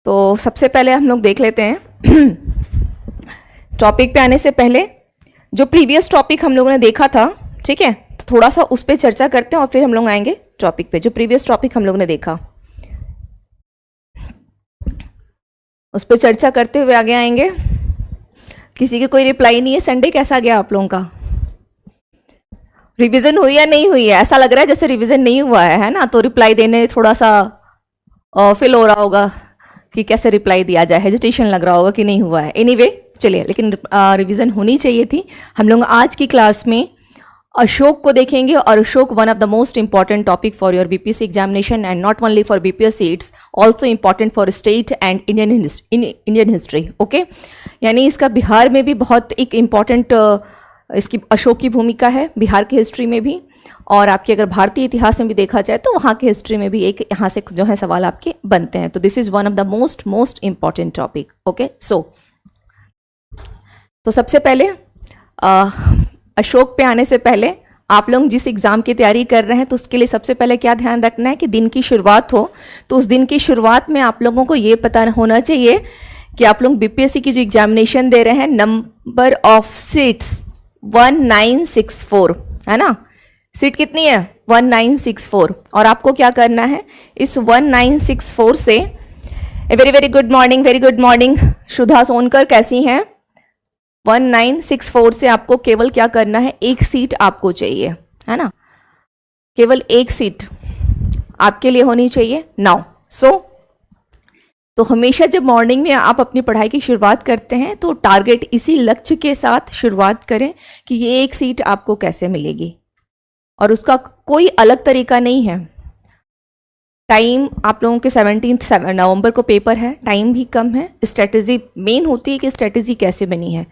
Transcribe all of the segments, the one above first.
तो सबसे पहले हम लोग देख लेते हैं टॉपिक पे आने से पहले जो प्रीवियस टॉपिक हम लोगों ने देखा था, ठीक है, तो थोड़ा सा उस पर चर्चा करते हैं और फिर हम लोग आएंगे टॉपिक पे। जो प्रीवियस टॉपिक हम लोगों ने देखा उस पर चर्चा करते हुए आगे आएंगे। किसी की कोई रिप्लाई नहीं है। संडे कैसा गया आप लोगों का? रिवीजन हुई या नहीं हुई है? ऐसा लग रहा है जैसे रिवीजन नहीं हुआ है ना, तो रिप्लाई देने थोड़ा सा फील हो रहा होगा कि कैसे रिप्लाई दिया जाए, हेजिटेशन लग रहा होगा कि नहीं हुआ है। एनीवे चलिए, लेकिन रिवीजन होनी चाहिए थी। हम लोग आज की क्लास में अशोक को देखेंगे, और Ashok one of the most important topic for your BPSC examination, and not only for BPSC, it's also important for state and Indian history. Okay, यानी इसका बिहार में भी बहुत एक इम्पॉर्टेंट इसकी अशोक की भूमिका है, बिहार की हिस्ट्री में भी, और आपके अगर भारतीय इतिहास में भी देखा जाए तो वहाँ की हिस्ट्री में भी एक यहाँ से जो है सवाल आपके बनते हैं। तो this is one of the most important topic. Okay, so तो सबसे पहले अशोक पे आने से पहले आप लोग जिस एग्ज़ाम की तैयारी कर रहे हैं तो उसके लिए सबसे पहले क्या ध्यान रखना है कि दिन की शुरुआत हो तो उस दिन की शुरुआत में आप लोगों को ये पता होना चाहिए कि आप लोग बीपीएससी की जो एग्जामिनेशन दे रहे हैं, नंबर ऑफ सीट्स 1964 है ना। सीट कितनी है? 1964। और आपको क्या करना है, इस 1964 से very very good morning, very good morning Sudha Sonkar, कैसी हैं? 1964 से आपको केवल क्या करना है, एक सीट आपको चाहिए, है ना, केवल एक सीट आपके लिए होनी चाहिए नाउ। तो हमेशा जब मॉर्निंग में आप अपनी पढ़ाई की शुरुआत करते हैं तो टारगेट इसी लक्ष्य के साथ शुरुआत करें कि ये एक सीट आपको कैसे मिलेगी, और उसका कोई अलग तरीका नहीं है। टाइम आप लोगों के 17 नवंबर को पेपर है, टाइम भी कम है। स्ट्रेटजी मेन होती है कि स्ट्रेटजी कैसे बनी है।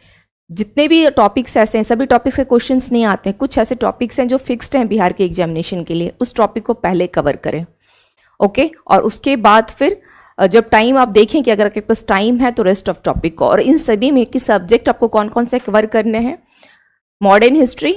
जितने भी टॉपिक्स ऐसे हैं, सभी टॉपिक्स के क्वेश्चंस नहीं आते हैं, कुछ ऐसे टॉपिक्स हैं जो फिक्स्ड हैं बिहार के एग्जामिनेशन के लिए, उस टॉपिक को पहले कवर करें। ओके, और उसके बाद फिर जब टाइम आप देखें कि अगर आपके पास टाइम है तो रेस्ट ऑफ टॉपिक को, और इन सभी में कि सब्जेक्ट आपको कौन कौन से कवर करने हैं, मॉडर्न हिस्ट्री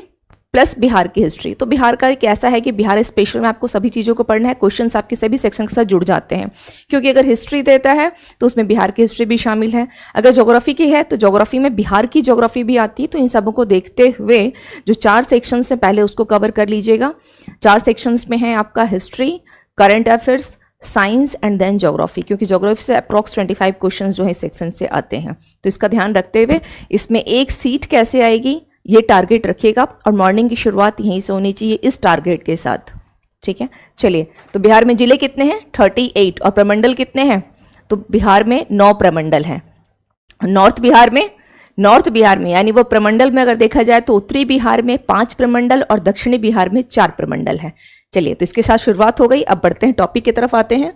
प्लस बिहार की हिस्ट्री। तो बिहार का एक ऐसा है कि बिहार स्पेशल में आपको सभी चीज़ों को पढ़ना है, क्वेश्चंस आपके सभी सेक्शन के साथ जुड़ जाते हैं, क्योंकि अगर हिस्ट्री देता है तो उसमें बिहार की हिस्ट्री भी शामिल है, अगर ज्योग्राफी की है तो ज्योग्राफी में बिहार की ज्योग्राफी भी आती है। तो इन सबों को देखते हुए जो 4 सेक्शंस हैं पहले उसको कवर कर लीजिएगा। 4 सेक्शंस में है आपका history, current affairs, science and then geography, क्योंकि ज्योग्राफी से अप्रॉक्स 25 क्वेश्चन जो है सेक्शन से आते हैं। तो इसका ध्यान रखते हुए इसमें एक सीट कैसे आएगी ये टारगेट रखिएगा, और मॉर्निंग की शुरुआत यहीं से होनी चाहिए इस टारगेट के साथ, ठीक है। चलिए, तो बिहार में जिले कितने हैं? 38, और प्रमंडल कितने हैं? तो बिहार में 9 प्रमंडल हैं। नॉर्थ बिहार में यानी वो प्रमंडल में अगर देखा जाए तो उत्तरी बिहार में 5 प्रमंडल और दक्षिणी बिहार में 4 प्रमंडल है। चलिए, तो इसके साथ शुरुआत हो गई। अब बढ़ते हैं टॉपिक की तरफ, आते हैं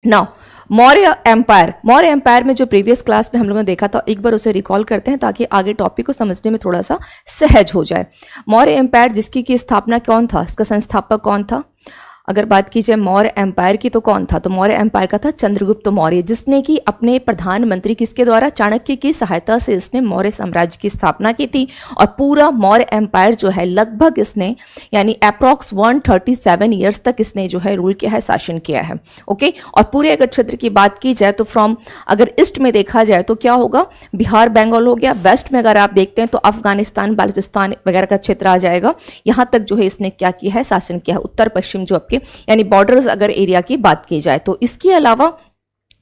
नाउ मौर्य एम्पायर में जो प्रीवियस क्लास में हम लोगों ने देखा था, एक बार उसे रिकॉल करते हैं ताकि आगे टॉपिक को समझने में थोड़ा सा सहज हो जाए। मौर्य एम्पायर जिसकी की स्थापना कौन था, इसका संस्थापक कौन था? अगर बात की जाए मौर्य एम्पायर की तो कौन था? तो मौर्य एम्पायर का था चंद्रगुप्त मौर्य, जिसने कि अपने प्रधानमंत्री किसके द्वारा, चाणक्य की सहायता से इसने मौर्य साम्राज्य की स्थापना की थी। और पूरा मौर्य एम्पायर जो है लगभग इसने यानी अप्रॉक्स 137 ईयर्स तक इसने जो है रूल किया है, शासन किया है। ओके, और पूरे अगर क्षेत्र की बात की जाए तो फ्रॉम अगर ईस्ट में देखा जाए तो क्या होगा, बिहार बंगाल हो गया, वेस्ट में अगर आप देखते हैं तो अफगानिस्तान बलूचिस्तान वगैरह का क्षेत्र आ जाएगा। यहाँ तक जो है इसने क्या किया है, शासन किया है। उत्तर पश्चिम जो आपके यानी बॉर्डर्स अगर एरिया की बात की जाए तो इसके अलावा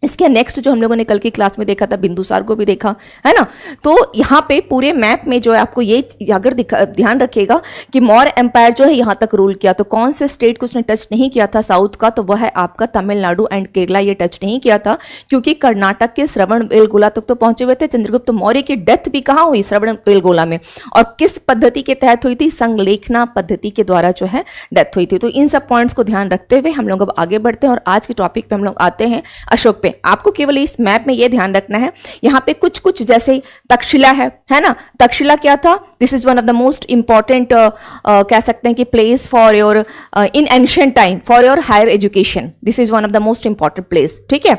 इसके नेक्स्ट जो हम लोगों ने कल की क्लास में देखा था, बिंदुसार को भी देखा है ना। तो यहाँ पे पूरे मैप में जो है आपको ये अगर ध्यान रखिएगा कि मौर्य एम्पायर जो है यहाँ तक रूल किया, तो कौन से स्टेट को उसने टच नहीं किया था साउथ का, तो वह है आपका तमिलनाडु एंड केरला। ये टच नहीं किया था क्योंकि कर्नाटक के श्रवणबेलगोला तक तो पहुंचे हुए थे। चंद्रगुप्त मौर्य की डेथ भी कहाँ हुई, श्रवणबेलगोला में, और किस पद्धति के तहत हुई थी, संलेखना पद्धति के द्वारा जो है डेथ हुई थी। तो इन सब पॉइंट्स को ध्यान रखते हुए हम लोग अब आगे बढ़ते हैं और आज के टॉपिक पे हम लोग आते हैं अशोक पे। आपको केवल इस मैप में ये ध्यान रखना है, यहाँ पे कुछ कुछ जैसे तक्षशिला है ना। तक्षशिला क्या था, this is one of the most important कह सकते हैं कि place for your in ancient time for your higher education. This is one of the most important place, ठीक है,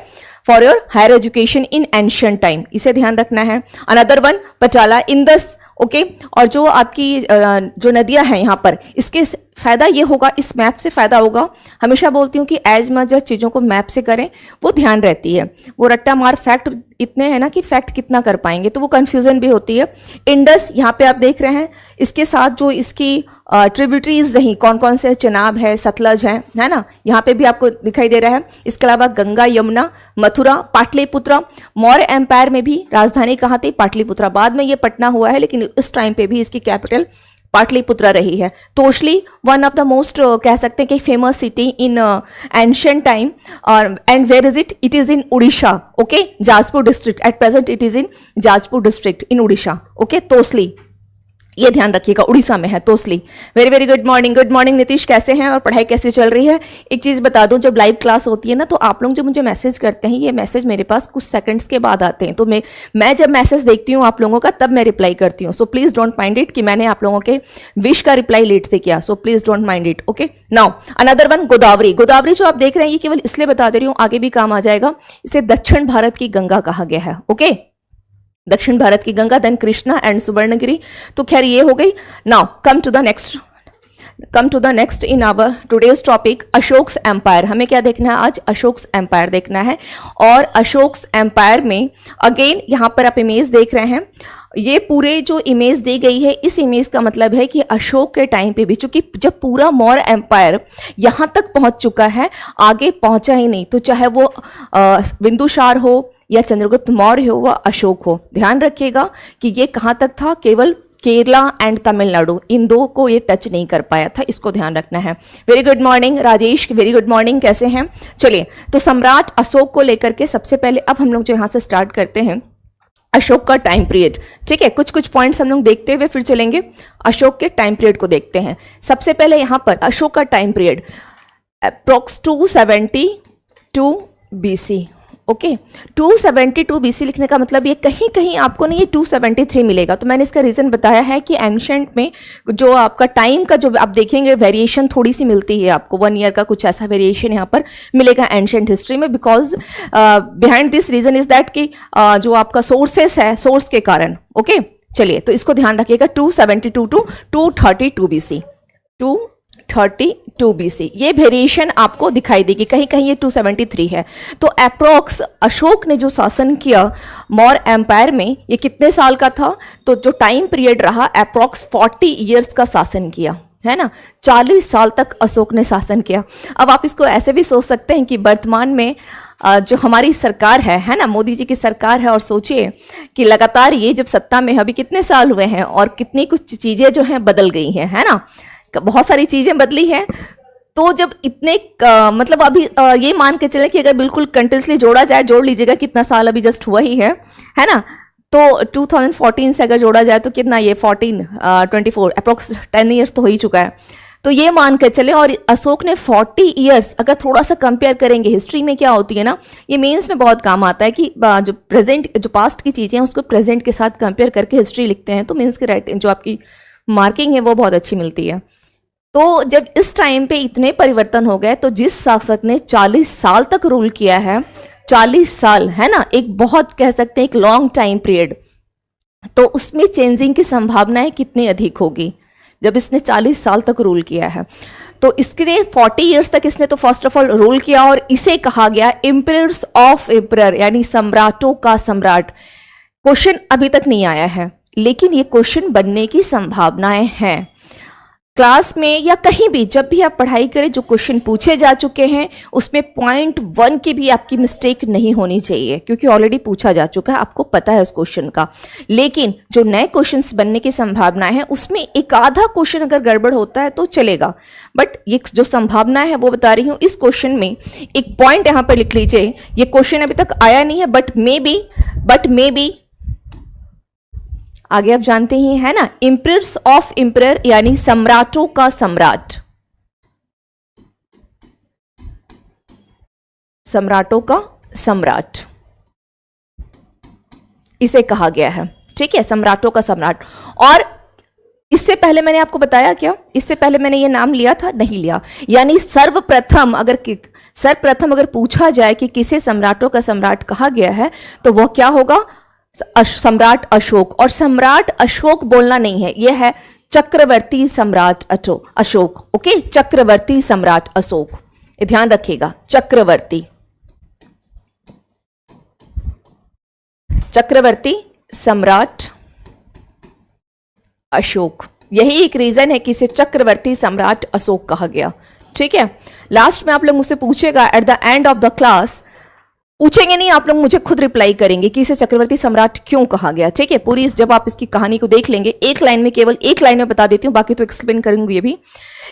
for your higher education in ancient time, इसे ध्यान रखना है। Another one Patala, Indus, okay. और जो आपकी जो नदियां हैं यहाँ पर, इसके फ़ायदा ये होगा, इस मैप से फ़ायदा होगा, हमेशा बोलती हूँ कि एज मच एज चीज़ों को मैप से करें वो ध्यान रहती है। वो रट्टा मार फैक्ट इतने हैं ना कि फैक्ट कितना कर पाएंगे, तो वो कन्फ्यूज़न भी होती है। इंडस यहाँ पे आप देख रहे हैं, इसके साथ जो इसकी ट्रिब्यूटरीज रही कौन कौन से, चनाब है, सतलज है ना, यहाँ पे भी आपको दिखाई दे रहा है। इसके अलावा गंगा, यमुना, मथुरा, पाटलिपुत्रा। मौर्य एम्पायर में भी राजधानी कहाँ थी? पाटलिपुत्रा। बाद में ये पटना हुआ है, लेकिन उस टाइम पे भी इसकी कैपिटल पाटलिपुत्रा रही है। Toshali one of the most कह सकते हैं कि famous city in ancient time, और and where is it? It is in Orissa, okay, Jajpur district. At present it is in Jajpur district in Orissa, okay. Tosali, ये ध्यान रखिएगा, उड़ीसा में है Tosali. Very very good morning, good morning Nitish, कैसे हैं और पढ़ाई कैसे चल रही है? एक चीज़ बता दूं, जब लाइव क्लास होती है ना, तो आप लोग जो मुझे मैसेज करते हैं, ये मैसेज मेरे पास कुछ सेकंड्स के बाद आते हैं, तो मैं जब मैसेज देखती हूँ आप लोगों का, तब मैं रिप्लाई करती हूँ। So please don't mind it कि मैंने आप लोगों के विश का रिप्लाई लेट से किया, so please don't mind it, okay. Now another one, Godavari. Godavari जो आप देख रहे हैं, ये केवल इसलिए बता दे रही हूँ, आगे भी काम आ जाएगा। इसे दक्षिण भारत की गंगा कहा गया है, ओके, दक्षिण भारत की गंगा। Then Krishna and Suvarnagiri. तो खैर ये हो गई। Now come to the next in our today's topic, Ashok's empire. हमें क्या देखना है आज? अशोक्स एम्पायर देखना है। और अशोक्स एम्पायर में अगेन यहाँ पर आप इमेज देख रहे हैं, ये पूरे जो इमेज दी गई है, इस इमेज का मतलब है कि अशोक के टाइम पे भी, चूंकि जब पूरा मौर्य एम्पायर यहाँ तक पहुँच चुका है, आगे पहुँचा ही नहीं, तो चाहे वो बिंदुसार हो या चंद्रगुप्त मौर्य हो व अशोक हो, ध्यान रखिएगा कि ये कहाँ तक था? केवल केरला एंड तमिलनाडु, इन दो को ये टच नहीं कर पाया था, इसको ध्यान रखना है। Very good morning Rajesh, very good morning, कैसे हैं? चलिए, तो सम्राट अशोक को लेकर के सबसे पहले अब हम लोग जो यहाँ से स्टार्ट करते हैं अशोक का टाइम पीरियड, ठीक है। कुछ कुछ पॉइंट्स हम लोग देखते हुए फिर चलेंगे, अशोक के टाइम पीरियड को देखते हैं। सबसे पहले यहाँ पर अशोक का time period approx 272 BC, okay. 272 BC लिखने का मतलब ये कहीं कहीं आपको नहीं, ये 273 मिलेगा। तो मैंने इसका रीज़न बताया है कि एंशंट में जो आपका टाइम का जो आप देखेंगे वेरिएशन थोड़ी सी मिलती है आपको, 1 ईयर का कुछ ऐसा वेरिएशन यहाँ पर मिलेगा एंशंट हिस्ट्री में। Because behind this reason is that कि जो आपका सोर्सेस है, सोर्स के कारण, ओके। चलिए, तो इसको ध्यान रखिएगा, 272 टू 232 BC, 232 BC, ये वेरिएशन आपको दिखाई देगी, कहीं कहीं ये 273 है। तो अप्रोक्स अशोक ने जो शासन किया मौर्य एम्पायर में, ये कितने साल का था? तो जो टाइम पीरियड रहा अप्रोक्स 40 ईयर्स का शासन किया, है ना, 40 साल तक अशोक ने शासन किया। अब आप इसको ऐसे भी सोच सकते हैं कि वर्तमान में जो हमारी सरकार है ना, मोदी जी की सरकार है, और सोचिए कि लगातार ये जब सत्ता में है, अभी कितने साल हुए हैं और कितनी कुछ चीज़ें जो हैं बदल गई हैं, है ना, बहुत सारी चीज़ें बदली हैं। तो जब इतने मतलब अभी ये मान के चले कि अगर बिल्कुल कंटिन्यूसली जोड़ा जाए, जोड़ लीजिएगा कितना साल अभी जस्ट हुआ ही है ना, तो 2014 से अगर जोड़ा जाए तो कितना, ये 24 अप्रोक्स 10 ईयर्स तो हो ही चुका है। तो ये मान कर चले, और अशोक ने 40 ईयर्स, अगर थोड़ा सा कंपेयर करेंगे, हिस्ट्री में क्या होती है ना, ये मेंस में बहुत काम आता है कि जो प्रेजेंट, जो पास्ट की चीज़ें हैं उसको प्रेजेंट के साथ कंपेयर करके हिस्ट्री लिखते हैं, तो मेंस के राइट जो आपकी मार्किंग है वो बहुत अच्छी मिलती है। तो जब इस टाइम पे इतने परिवर्तन हो गए, तो जिस शासक ने 40 साल तक रूल किया है, 40 साल है ना, एक बहुत कह सकते हैं एक लॉन्ग टाइम पीरियड, तो उसमें चेंजिंग की संभावनाएं कितनी अधिक होगी जब इसने 40 साल तक रूल किया है। तो इसके लिए 40 ईयर्स तक इसने तो फर्स्ट ऑफ ऑल रूल किया, और इसे कहा गया एम्परर्स ऑफ एम्परर, यानी सम्राटों का सम्राट। क्वेश्चन अभी तक नहीं आया है, लेकिन ये क्वेश्चन बनने की संभावनाएं हैं। क्लास में या कहीं भी जब भी आप पढ़ाई करें, जो क्वेश्चन पूछे जा चुके हैं उसमें 0.1 की भी आपकी मिस्टेक नहीं होनी चाहिए, क्योंकि ऑलरेडी पूछा जा चुका है, आपको पता है उस क्वेश्चन का। लेकिन जो नए क्वेश्चंस बनने की संभावना है, उसमें एक आधा क्वेश्चन अगर गड़बड़ होता है तो चलेगा, बट ये जो संभावना है वो बता रही हूँ। इस क्वेश्चन में एक पॉइंट यहाँ पर लिख लीजिए, ये क्वेश्चन अभी तक आया नहीं है, बट मे बी आगे आप जानते ही है ना, एम्परर्स ऑफ एम्परर यानी सम्राटों का सम्राट, सम्राटों का सम्राट इसे कहा गया है, ठीक है, सम्राटों का सम्राट। और इससे पहले मैंने आपको बताया क्या, इससे पहले मैंने ये नाम लिया था, नहीं लिया, यानी सर्वप्रथम अगर पूछा जाए कि किसे सम्राटों का सम्राट कहा गया है, तो वह क्या होगा, सम्राट अशोक। और सम्राट अशोक बोलना नहीं है, यह है चक्रवर्ती सम्राट अशोक। ओके, चक्रवर्ती सम्राट अशोक, ये ध्यान रखिएगा, चक्रवर्ती सम्राट अशोक। यही एक रीजन है कि इसे चक्रवर्ती सम्राट अशोक कहा गया। ठीक है, लास्ट में आप लोग मुझसे पूछेगा at the end of the class, पूछेंगे नहीं, आप लोग मुझे खुद रिप्लाई करेंगे कि इसे चक्रवर्ती सम्राट क्यों कहा गया। ठीक है, पूरी जब आप इसकी कहानी को देख लेंगे, एक लाइन में, केवल एक लाइन में बता देती हूँ, बाकी तो एक्सप्लेन करूंगी ये भी,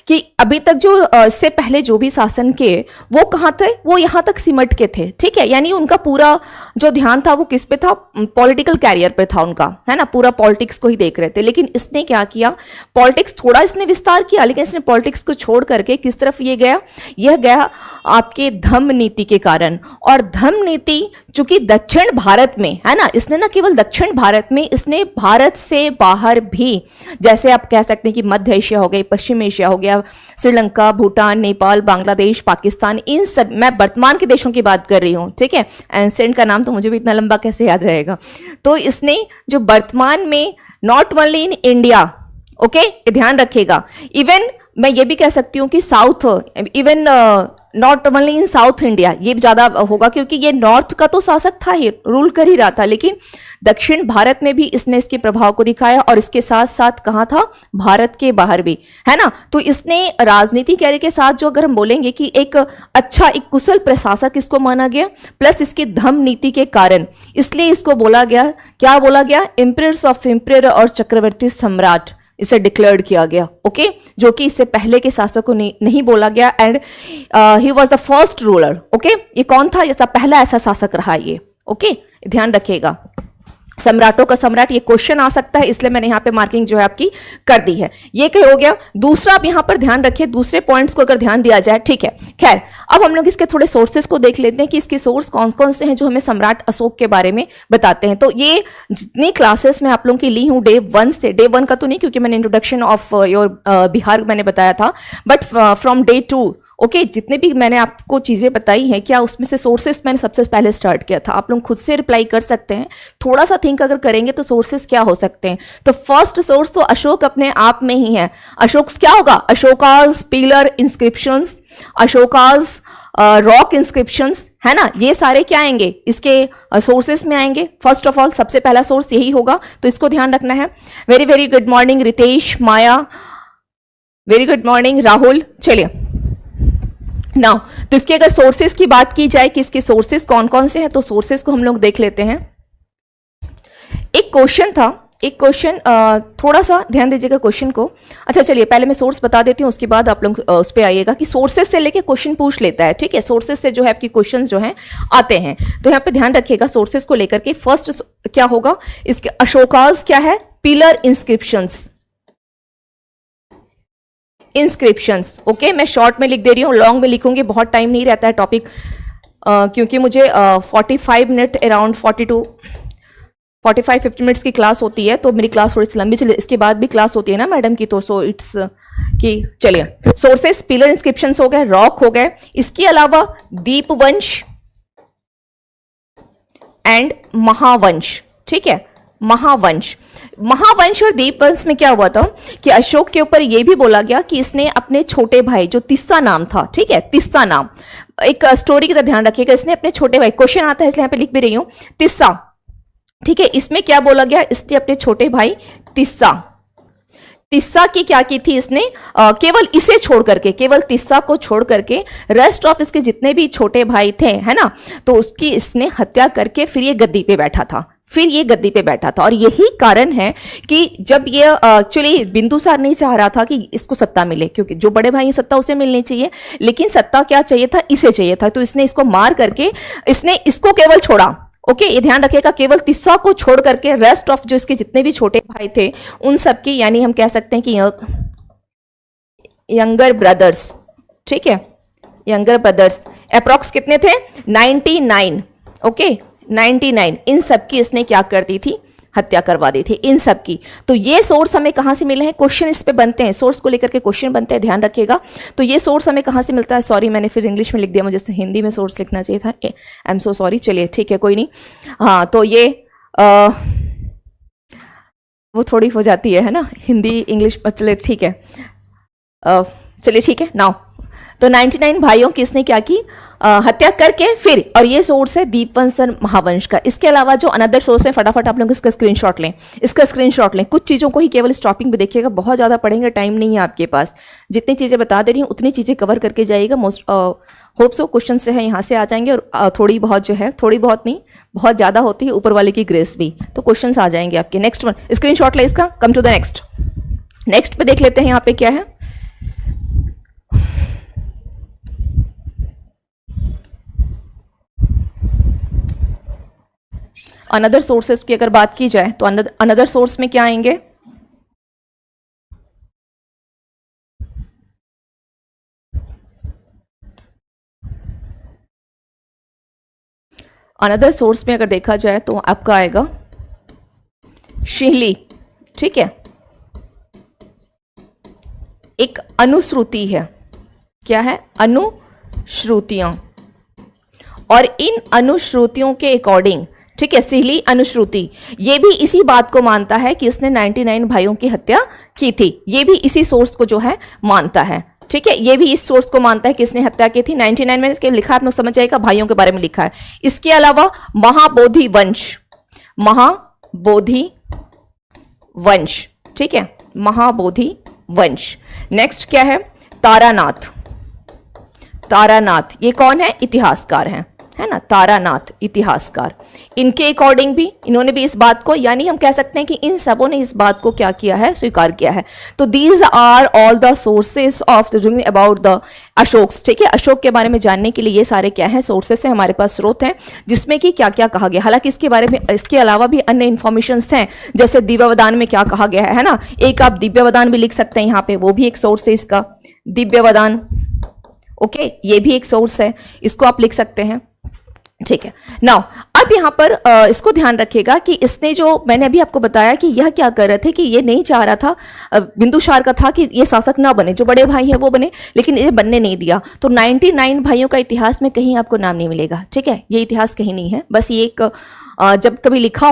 कि अभी तक जो इससे पहले जो भी शासन के वो कहाँ थे, वो यहाँ तक सिमट के थे। ठीक है, यानी उनका पूरा जो ध्यान था वो किस पे था, पॉलिटिकल कैरियर पे था उनका, है ना, पूरा पॉलिटिक्स को ही देख रहे थे। लेकिन इसने क्या किया, पॉलिटिक्स थोड़ा इसने विस्तार किया, लेकिन इसने पॉलिटिक्स को छोड़ करके किस तरफ ये गया, यह गया आपके धम्म नीति के कारण। और धम्म नीति चूंकि दक्षिण भारत में है ना, इसने ना केवल दक्षिण भारत में, इसने भारत से बाहर भी, जैसे आप कह सकते हैं कि मध्य एशिया हो गई, पश्चिम एशिया हो गया, श्रीलंका, भूटान, नेपाल, बांग्लादेश, पाकिस्तान, इन सब, मैं वर्तमान के देशों की बात कर रही हूं। ठीक है, एंसेंट का नाम तो मुझे भी इतना लंबा कैसे याद रहेगा। तो इसने जो वर्तमान में, not only in India, okay, ध्यान रखिएगा, इवन मैं ये भी कह सकती हूँ कि south, even not only in south India, ये ज्यादा होगा क्योंकि ये नॉर्थ का तो शासक था ही, रूल कर ही रहा था, लेकिन दक्षिण भारत में भी इसने इसके प्रभाव को दिखाया, और इसके साथ साथ कहाँ था, भारत के बाहर भी, है ना। तो इसने राजनीति कार्य के साथ, जो अगर हम बोलेंगे कि एक अच्छा, एक कुशल प्रशासक इसको माना गया, प्लस इसकी धम्म नीति के कारण, इसलिए इसको बोला गया, क्या बोला गया, एम्परर्स ऑफ एम्परर और चक्रवर्ती सम्राट इसे डिक्लेयर्ड किया गया। ओके, जो कि इससे पहले के शासक को नहीं बोला गया। And he was the first ruler. Okay, ये कौन था, ये पहला ऐसा शासक रहा ये। ओके, ध्यान रखिएगा, सम्राटों का सम्राट, ये क्वेश्चन आ सकता है, इसलिए मैंने यहाँ पे मार्किंग जो है आपकी कर दी है। ये क्या हो गया। दूसरा, आप यहाँ पर ध्यान रखिए, दूसरे पॉइंट्स को अगर ध्यान दिया जाए, ठीक है। खैर, अब हम लोग इसके थोड़े सोर्सेस को देख लेते हैं कि इसके सोर्स कौन कौन से हैं जो हमें सम्राट अशोक के बारे में बताते हैं। तो ये जितनी क्लासेस मैं आप लोगों की ली हूँ डे 1 से, डे 1 का तो नहीं क्योंकि मैंने इंट्रोडक्शन ऑफ योर बिहार मैंने बताया था, बट फ्रॉम डे 2, ओके, जितने भी मैंने आपको चीजें बताई हैं, क्या उसमें से सोर्सेस मैंने सबसे पहले स्टार्ट किया था। आप लोग खुद से रिप्लाई कर सकते हैं, थोड़ा सा थिंक अगर करेंगे तो सोर्सेस क्या हो सकते हैं। तो फर्स्ट सोर्स तो अशोक अपने आप में ही है। अशोक क्या होगा, Ashoka's pillar inscriptions, Ashoka's rock inscriptions, है ना, ये सारे क्या आएंगे, इसके सोर्सेस में आएंगे। फर्स्ट ऑफ ऑल सबसे पहला सोर्स यही होगा, तो इसको ध्यान रखना है। Very very good morning Ritesh, Maya, very good morning Rahul. चलिए नाउ, तो इसके अगर सोर्सेस की बात की जाए कि इसके सोर्सेस कौन कौन से हैं, तो सोर्सेस को हम लोग देख लेते हैं। एक क्वेश्चन था, एक क्वेश्चन, थोड़ा सा ध्यान दीजिएगा क्वेश्चन को। अच्छा चलिए, पहले मैं सोर्स बता देती हूँ, उसके बाद आप लोग उस पर आइएगा कि सोर्सेस से लेके क्वेश्चन पूछ लेता है। ठीक है, सोर्सेस से जो है आपकी क्वेश्चन जो हैं आते हैं, तो यहाँ पे ध्यान रखिएगा सोर्सेस को लेकर के। फर्स्ट क्या होगा, इसके अशोकाज क्या है, पिलर इंस्क्रिप्शंस, इंस्क्रिप्शंस। ओके, मैं शॉर्ट में लिख दे रही हूँ, लॉन्ग में लिखूंगी, बहुत टाइम नहीं रहता है टॉपिक, क्योंकि मुझे 45 मिनट, अराउंड 45-50 मिनट्स की क्लास होती है, तो मेरी क्लास थोड़ी सी लंबी चले, इसके बाद भी क्लास होती है ना मैडम की, तो सो इट्स की। चलिए, सोर्सेस पिलर इंस्क्रिप्शंस हो गए, रॉक हो गए, इसके अलावा दीपवंश एंड महावंश। ठीक है, महावंश और दीपवंश में क्या हुआ था कि अशोक के ऊपर यह भी बोला गया कि इसने अपने छोटे भाई, जो तिस्सा नाम था, ठीक है, तिस्सा नाम, एक स्टोरी की तरह ध्यान रखिएगा, इसने अपने छोटे भाई, क्वेश्चन आता है इसलिए यहाँ पे लिख भी रही हूं, तिस्सा। ठीक है, इसमें क्या बोला गया, इसने अपने छोटे भाई तिस्सा की क्या की थी इसने, केवल इसे छोड़ करके, केवल तिस्सा को छोड़ करके रेस्ट ऑफ इसके जितने भी छोटे भाई थे, है ना, तो उसकी इसने हत्या करके फिर ये गद्दी पे बैठा था, और यही कारण है कि जब ये एक्चुअली बिंदुसार नहीं चाह रहा था कि इसको सत्ता मिले, क्योंकि जो बड़े भाई सत्ता उसे मिलनी चाहिए, लेकिन सत्ता क्या चाहिए था, इसे चाहिए था, तो इसने इसको मार करके इसने इसको केवल छोड़ा। ओके, ये ध्यान रखिएगा, केवल तिस्सा को छोड़ करके रेस्ट ऑफ जो इसके जितने भी छोटे भाई थे उन सबकी, यानी हम कह सकते हैं कि यंगर ब्रदर्स, ठीक है, यंगर ब्रदर्स अप्रॉक्स कितने थे, 99। ओके, 99, इन सबकी इसने क्या कर दी थी, हत्या करवा दी थी इन सब की। तो ये सोर्स हमें कहां से मिले हैं, क्वेश्चन इस पे बनते हैं, सोर्स को लेकर के क्वेश्चन बनते हैं, ध्यान रखिएगा। तो ये सोर्स हमें कहां से मिलता है, सॉरी मैंने फिर इंग्लिश में लिख दिया, मुझे हिंदी में सोर्स लिखना चाहिए था, आई एम सो सॉरी। चलिए ठीक है, कोई नहीं। हाँ, तो ये वो थोड़ी हो जाती है ना, हिंदी इंग्लिश, चलिए ठीक है, चलिए ठीक है। नाउ तो 99 भाइयों की इसने क्या की, हत्या करके फिर, और ये सोर्स है दीपवंशन महावंश का। इसके अलावा जो अनदर सोर्स है, फटाफट आप लोग इसका स्क्रीनशॉट लें, इसका स्क्रीनशॉट लें। कुछ चीज़ों को ही केवल इस टॉपिक में देखिएगा, बहुत ज़्यादा पढ़ेंगे, टाइम नहीं है आपके पास। जितनी चीज़ें बता दे रही हूँ उतनी चीज़ें कवर करके जाइएगा। मोस्ट होप सो क्वेश्चन से है यहाँ से आ जाएंगे, और थोड़ी बहुत जो है, थोड़ी बहुत नहीं, बहुत ज़्यादा होती है ऊपर वाले की ग्रेस भी, तो क्वेश्चन आ जाएंगे आपके। नेक्स्ट वन, स्क्रीनशॉट ले इसका, come to the next. Next पे देख लेते हैं यहाँ पे क्या है। अनदर सोर्सेस की अगर बात की जाए तो अनदर सोर्स में क्या आएंगे, अनदर सोर्स में अगर देखा जाए तो आपका आएगा शिहली, ठीक है। एक अनुश्रुति है, क्या है, अनुश्रुतियां, और इन अनुश्रुतियों के अकॉर्डिंग, ठीक है, शिहली अनुश्रुति, ये भी इसी बात को मानता है कि इसने 99 भाइयों की हत्या की थी। ये भी इसी सोर्स को जो है मानता है, ठीक है, ये भी इस सोर्स को मानता है कि इसने हत्या की थी। 99 में इसके लिखा, आप लोग समझ जाएगा, भाइयों के बारे में लिखा है। इसके अलावा महाबोधि वंश, महाबोधि वंश, ठीक है, महाबोधि वंश। नेक्स्ट क्या है, तारानाथ, तारानाथ ये कौन है, इतिहासकार हैं, है ना, तारानाथ इतिहासकार। इनके अकॉर्डिंग भी, इन्होंने भी इस बात को, यानी हम कह सकते हैं कि इन सबों ने इस बात को क्या किया है, स्वीकार किया है। तो these are all the sources of the about the Ashok's, ठीक है, अशोक के बारे में जानने के लिए ये सारे क्या है, सोर्सेस हैं, हमारे पास स्रोत हैं, जिसमें कि क्या क्या कहा गया। हालांकि इसके बारे में, इसके अलावा भी अन्य इंफॉर्मेशन हैं, जैसे दिव्यवदान में क्या कहा गया है ना, एक आप दिव्यवदान भी लिख सकते हैं यहाँ पे, वो भी एक सोर्स है इसका, दिव्यवदान, ओके, ये भी एक सोर्स है, इसको आप लिख सकते हैं, ठीक है। नाउ अब यहाँ पर इसको ध्यान रखिएगा कि इसने जो, मैंने अभी आपको बताया कि यह क्या कर रहे थे कि ये नहीं चाह रहा था, बिंदुसार का था कि ये शासक ना बने, जो बड़े भाई हैं वो बने, लेकिन ये बनने नहीं दिया। तो 99 भाइयों का इतिहास में कहीं आपको नाम नहीं मिलेगा, ठीक है, ये इतिहास कहीं नहीं है, बस ये एक जब कभी लिखा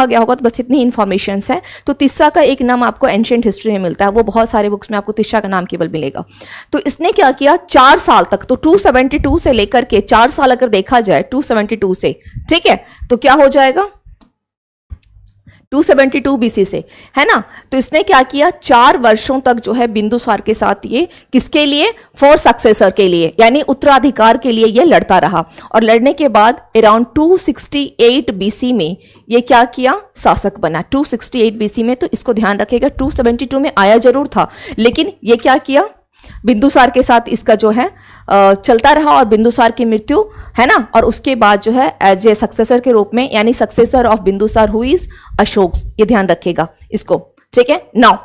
गया होगा तो बस इतनी इंफॉर्मेशन है। तो तिस्सा का एक नाम आपको एंशिएंट हिस्ट्री में मिलता है, वो बहुत सारे बुक्स में आपको तिस्सा का नाम केवल मिलेगा। तो इसने क्या किया, 4 साल तक, तो 272 से लेकर के 4 साल अगर देखा जाए 272 से, ठीक है, तो क्या हो जाएगा, 272 बीसी से, है ना। तो इसने क्या किया, 4 वर्षों तक जो है बिंदुसार के साथ, ये किसके लिए, फॉर सक्सेसर के लिए, यानी उत्तराधिकार के लिए ये लड़ता रहा। और लड़ने के बाद अराउंड 268 बीसी में ये क्या किया, शासक बना, 268 बीसी में। तो इसको ध्यान रखिएगा, 272 में आया जरूर था, लेकिन ये क्या किया, बिंदुसार के साथ इसका जो है चलता रहा, और बिंदुसार की मृत्यु, है ना, और उसके बाद जो है एज ए सक्सेसर के रूप में, यानी successor of Bindusara who is Ashok, ये ध्यान रखिएगा इसको, ठीक है। नाउ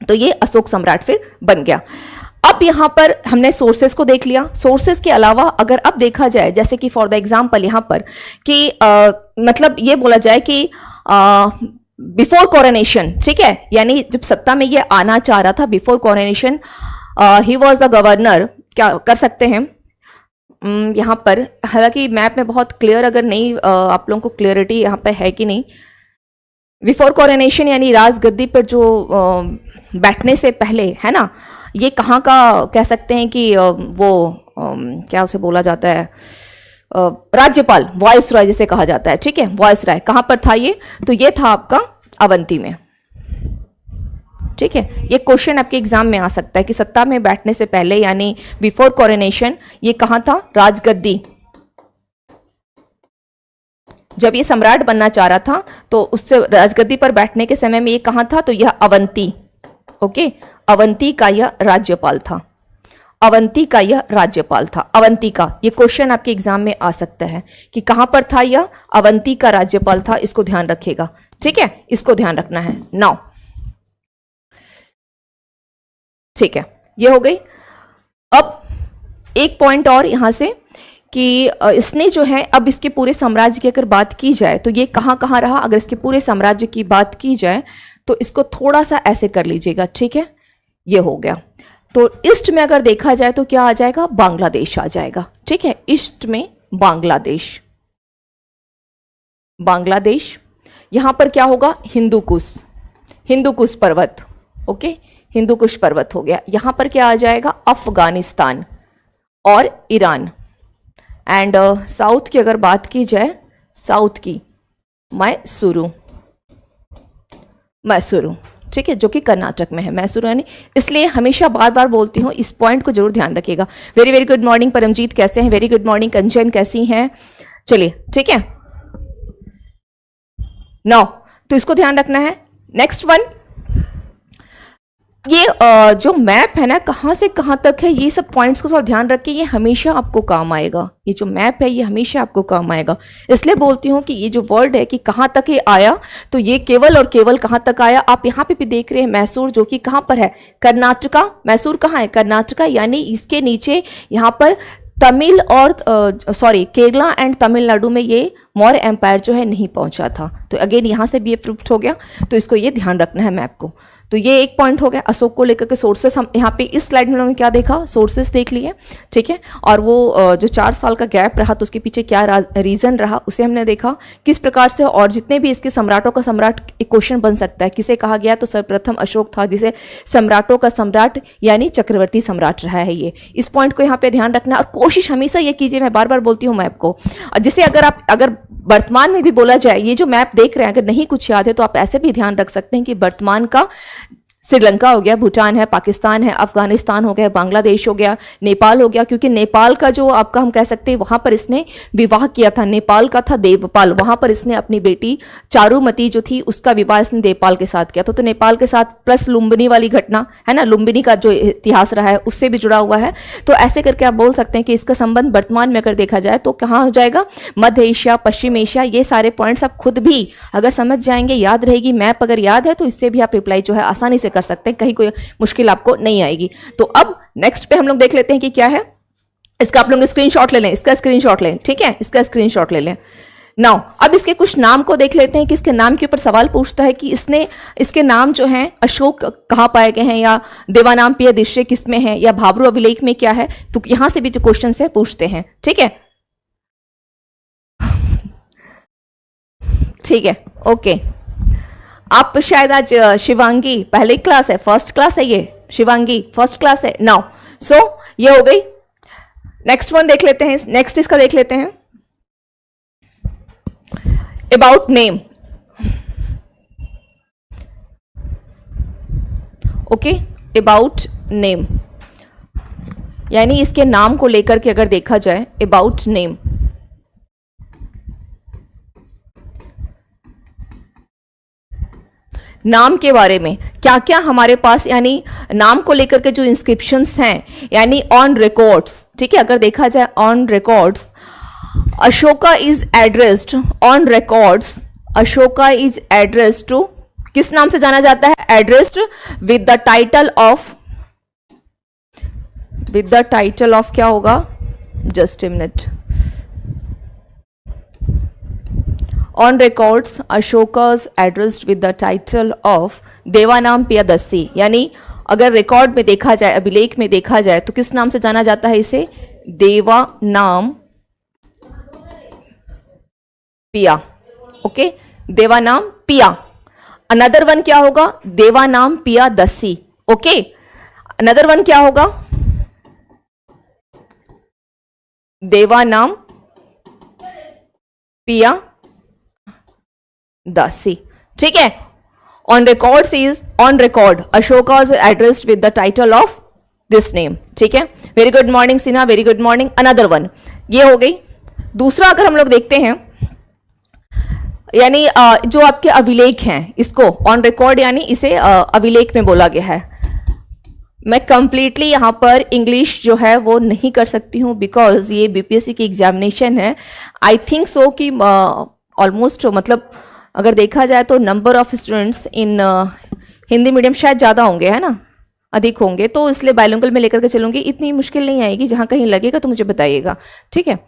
तो ये अशोक सम्राट फिर बन गया। अब यहां पर हमने सोर्सेस को देख लिया। सोर्सेस के अलावा अगर अब देखा जाए, जैसे कि फॉर द एग्जाम्पल यहां पर कि मतलब ये बोला जाए कि बिफोर कोरोनेशन, ठीक है, यानी जब सत्ता में ये आना चाह रहा था, before coronation he was the governor, क्या कर सकते हैं यहाँ पर, हालांकि मैप में बहुत क्लियर अगर नहीं आप लोगों को क्लियरिटी यहाँ पे है कि नहीं, बिफोर कोरोनेशन यानी राजगद्दी पर जो बैठने से पहले, है ना, ये कहाँ का कह सकते हैं कि वो क्या उसे बोला जाता है, राज्यपाल, वॉइस रॉय जिसे कहा जाता है, ठीक है, वॉइस रॉय कहाँ पर था ये, तो ये था आपका अवंती में, ठीक है। ये क्वेश्चन आपके एग्जाम में आ सकता है कि सत्ता में बैठने से पहले यानी बिफोर कोरोनेशन ये कहां था, राजगद्दी, जब ये सम्राट बनना चाह रहा था तो उससे राजगद्दी पर बैठने के समय में ये कहां था, तो यह अवंती, ओके, अवंती का यह राज्यपाल था, अवंती का यह राज्यपाल था, अवंती का। ये क्वेश्चन आपके एग्जाम में आ सकता है कि कहां पर था यह, अवंती का राज्यपाल था, इसको ध्यान रखिएगा, ठीक है, इसको ध्यान रखना है। नाउ ठीक है, ये हो गई। अब एक पॉइंट और यहां से कि इसने जो है, अब इसके पूरे साम्राज्य की अगर बात की जाए तो ये कहां कहां रहा, अगर इसके पूरे साम्राज्य की बात की जाए तो इसको थोड़ा सा ऐसे कर लीजिएगा, ठीक है, ये हो गया। तो ईस्ट में अगर देखा जाए तो क्या आ जाएगा, बांग्लादेश आ जाएगा, ठीक है, ईस्ट में बांग्लादेश, बांग्लादेश। यहां पर क्या होगा, हिंदू कुश, हिंदू कुश पर्वत, ओके, हिंदू कुश पर्वत हो गया। यहां पर क्या आ जाएगा, अफगानिस्तान और ईरान। एंड साउथ की अगर बात की जाए, साउथ की मैसूरू, मैसूरू, ठीक है, जो कि कर्नाटक में है, मैसूरू यानी, इसलिए हमेशा बार बार बोलती हूँ, इस पॉइंट को जरूर ध्यान रखिएगा। Very very good morning Paramjeet, कैसे हैं? वेरी गुड मॉर्निंग कंचन, कैसी हैं? चलिए, ठीक है, नो, तो इसको ध्यान रखना है। नेक्स्ट वन, ये जो मैप है ना, कहाँ से कहाँ तक है, ये सब पॉइंट्स को थोड़ा ध्यान रखिए, ये हमेशा आपको काम आएगा। ये जो मैप है ये हमेशा आपको काम आएगा, इसलिए बोलती हूँ कि ये जो वर्ड है कि कहाँ तक ये आया, तो ये केवल और केवल कहाँ तक आया। आप यहाँ पे भी देख रहे हैं मैसूर, जो कि कहाँ पर है, कर्नाटका। मैसूर कहाँ है, कर्नाटका, यानी इसके नीचे यहाँ पर तमिल और सॉरी केरला एंड तमिलनाडु में ये मौर्य एम्पायर जो है नहीं पहुंचा था। तो अगेन यहाँ से भी ये प्रूफ हो गया, तो इसको ये ध्यान रखना है मैप को। तो ये एक पॉइंट हो गया अशोक को लेकर के। सोर्सेस हम यहाँ पे इस स्लाइड में लोगों ने क्या देखा, सोर्सेस देख लिए, ठीक है, और वो जो 4 साल का गैप रहा तो उसके पीछे क्या रीजन रहा उसे हमने देखा, किस प्रकार से, और जितने भी इसके सम्राटों का सम्राट एक क्वेश्चन बन सकता है, किसे कहा गया, तो सर्वप्रथम अशोक था, जिसे सम्राटों का सम्राट यानी चक्रवर्ती सम्राट रहा है। ये इस पॉइंट को यहाँ पे ध्यान रखना, और कोशिश हमेशा ये कीजिए, मैं बार बार बोलती हूँ मैप को, जिसे अगर वर्तमान में भी बोला जाए, ये जो मैप देख रहे हैं अगर नहीं कुछ याद है तो आप ऐसे भी ध्यान रख सकते हैं कि वर्तमान का श्रीलंका हो गया, भूटान है, पाकिस्तान है, अफगानिस्तान हो गया, बांग्लादेश हो गया, नेपाल हो गया, क्योंकि नेपाल का जो आपका हम कह सकते हैं वहां पर इसने विवाह किया था, नेपाल का था देवपाल, वहां पर इसने अपनी बेटी चारुमती जो थी उसका विवाह इसने देवपाल के साथ किया। तो नेपाल के साथ प्लस लुम्बिनी वाली घटना है ना, लुम्बिनी का जो इतिहास रहा है उससे भी जुड़ा हुआ है। तो ऐसे करके आप बोल सकते हैं कि इसका संबंध वर्तमान में अगर देखा जाए तो कहाँ हो जाएगा, मध्य एशिया, पश्चिम एशिया। ये सारे पॉइंट्स आप खुद भी अगर समझ जाएंगे, याद रहेगी, मैप अगर याद है तो इससे भी आप रिप्लाई जो है आसानी से कर सकते हैं, कहीं कोई मुश्किल आपको नहीं आएगी। तो अब नेक्स्ट पे हम लोग देख लेते हैं कि क्या है। इसका आप लोग स्क्रीनशॉट ले लें, इसका स्क्रीनशॉट लें, ठीक है, इसका स्क्रीनशॉट ले लें। नाउ अब इसके कुछ नाम को देख लेते हैं कि इसके नाम के ऊपर सवाल पूछता है कि इसके नाम जो हैं अशोक कहाँ पाए गए हैं, या देवानाम पिया दृश्य किस में है, या भाब्रू अभिलेख में क्या है। तो यहां से भी जो क्वेश्चन है पूछते हैं, ठीक है, ठीक है, ओके। आप शायद आज शिवांगी पहले क्लास है, फर्स्ट क्लास है, ये शिवांगी फर्स्ट क्लास है। नाउ सो ये हो गई। नेक्स्ट वन देख लेते हैं, नेक्स्ट इसका देख लेते हैं, about name, okay, about name यानी इसके नाम को लेकर के अगर देखा जाए, अबाउट नेम, नाम के बारे में क्या क्या हमारे पास, यानी नाम को लेकर के जो इंस्क्रिप्शंस हैं, यानी ऑन रिकॉर्ड्स, ठीक है, अगर देखा जाए on records, Ashoka is addressed on records, Ashoka is addressed to, किस नाम से जाना जाता है, addressed with the title of, with the title of क्या होगा, just a minute, on records Ashoka's addressed with the title of Devanam Piyadassi, यानी अगर रिकॉर्ड में देखा जाए, अभिलेख में देखा जाए तो किस नाम से जाना जाता है इसे, देवानाम पिया, ओके, देवानाम पिया। अनदर वन क्या होगा, देवानाम पियादस्सी, ओके, अनदर वन क्या होगा, देवानाम पिया दासी, ठीक है। On record is on record Ashoka is addressed with the title of this name, ठीक है। Very good morning Sinha, very good morning. Another one ये हो गई। दूसरा अगर हम लोग देखते हैं, यानी जो आपके अभिलेख हैं, इसको ऑन रिकॉर्ड यानी इसे अभिलेख में बोला गया है। मैं कंप्लीटली यहाँ पर इंग्लिश जो है वो नहीं कर सकती हूँ, बिकॉज ये बीपीएससी की एग्जामिनेशन है। आई थिंक सो कि ऑलमोस्ट मतलब अगर देखा जाए तो number of students in Hindi medium शायद ज़्यादा होंगे, है ना, अधिक होंगे, तो इसलिए बाइलिंगुअल में लेकर के चलूँगी। इतनी मुश्किल नहीं आएगी, जहाँ कहीं लगेगा तो मुझे बताइएगा, ठीक है।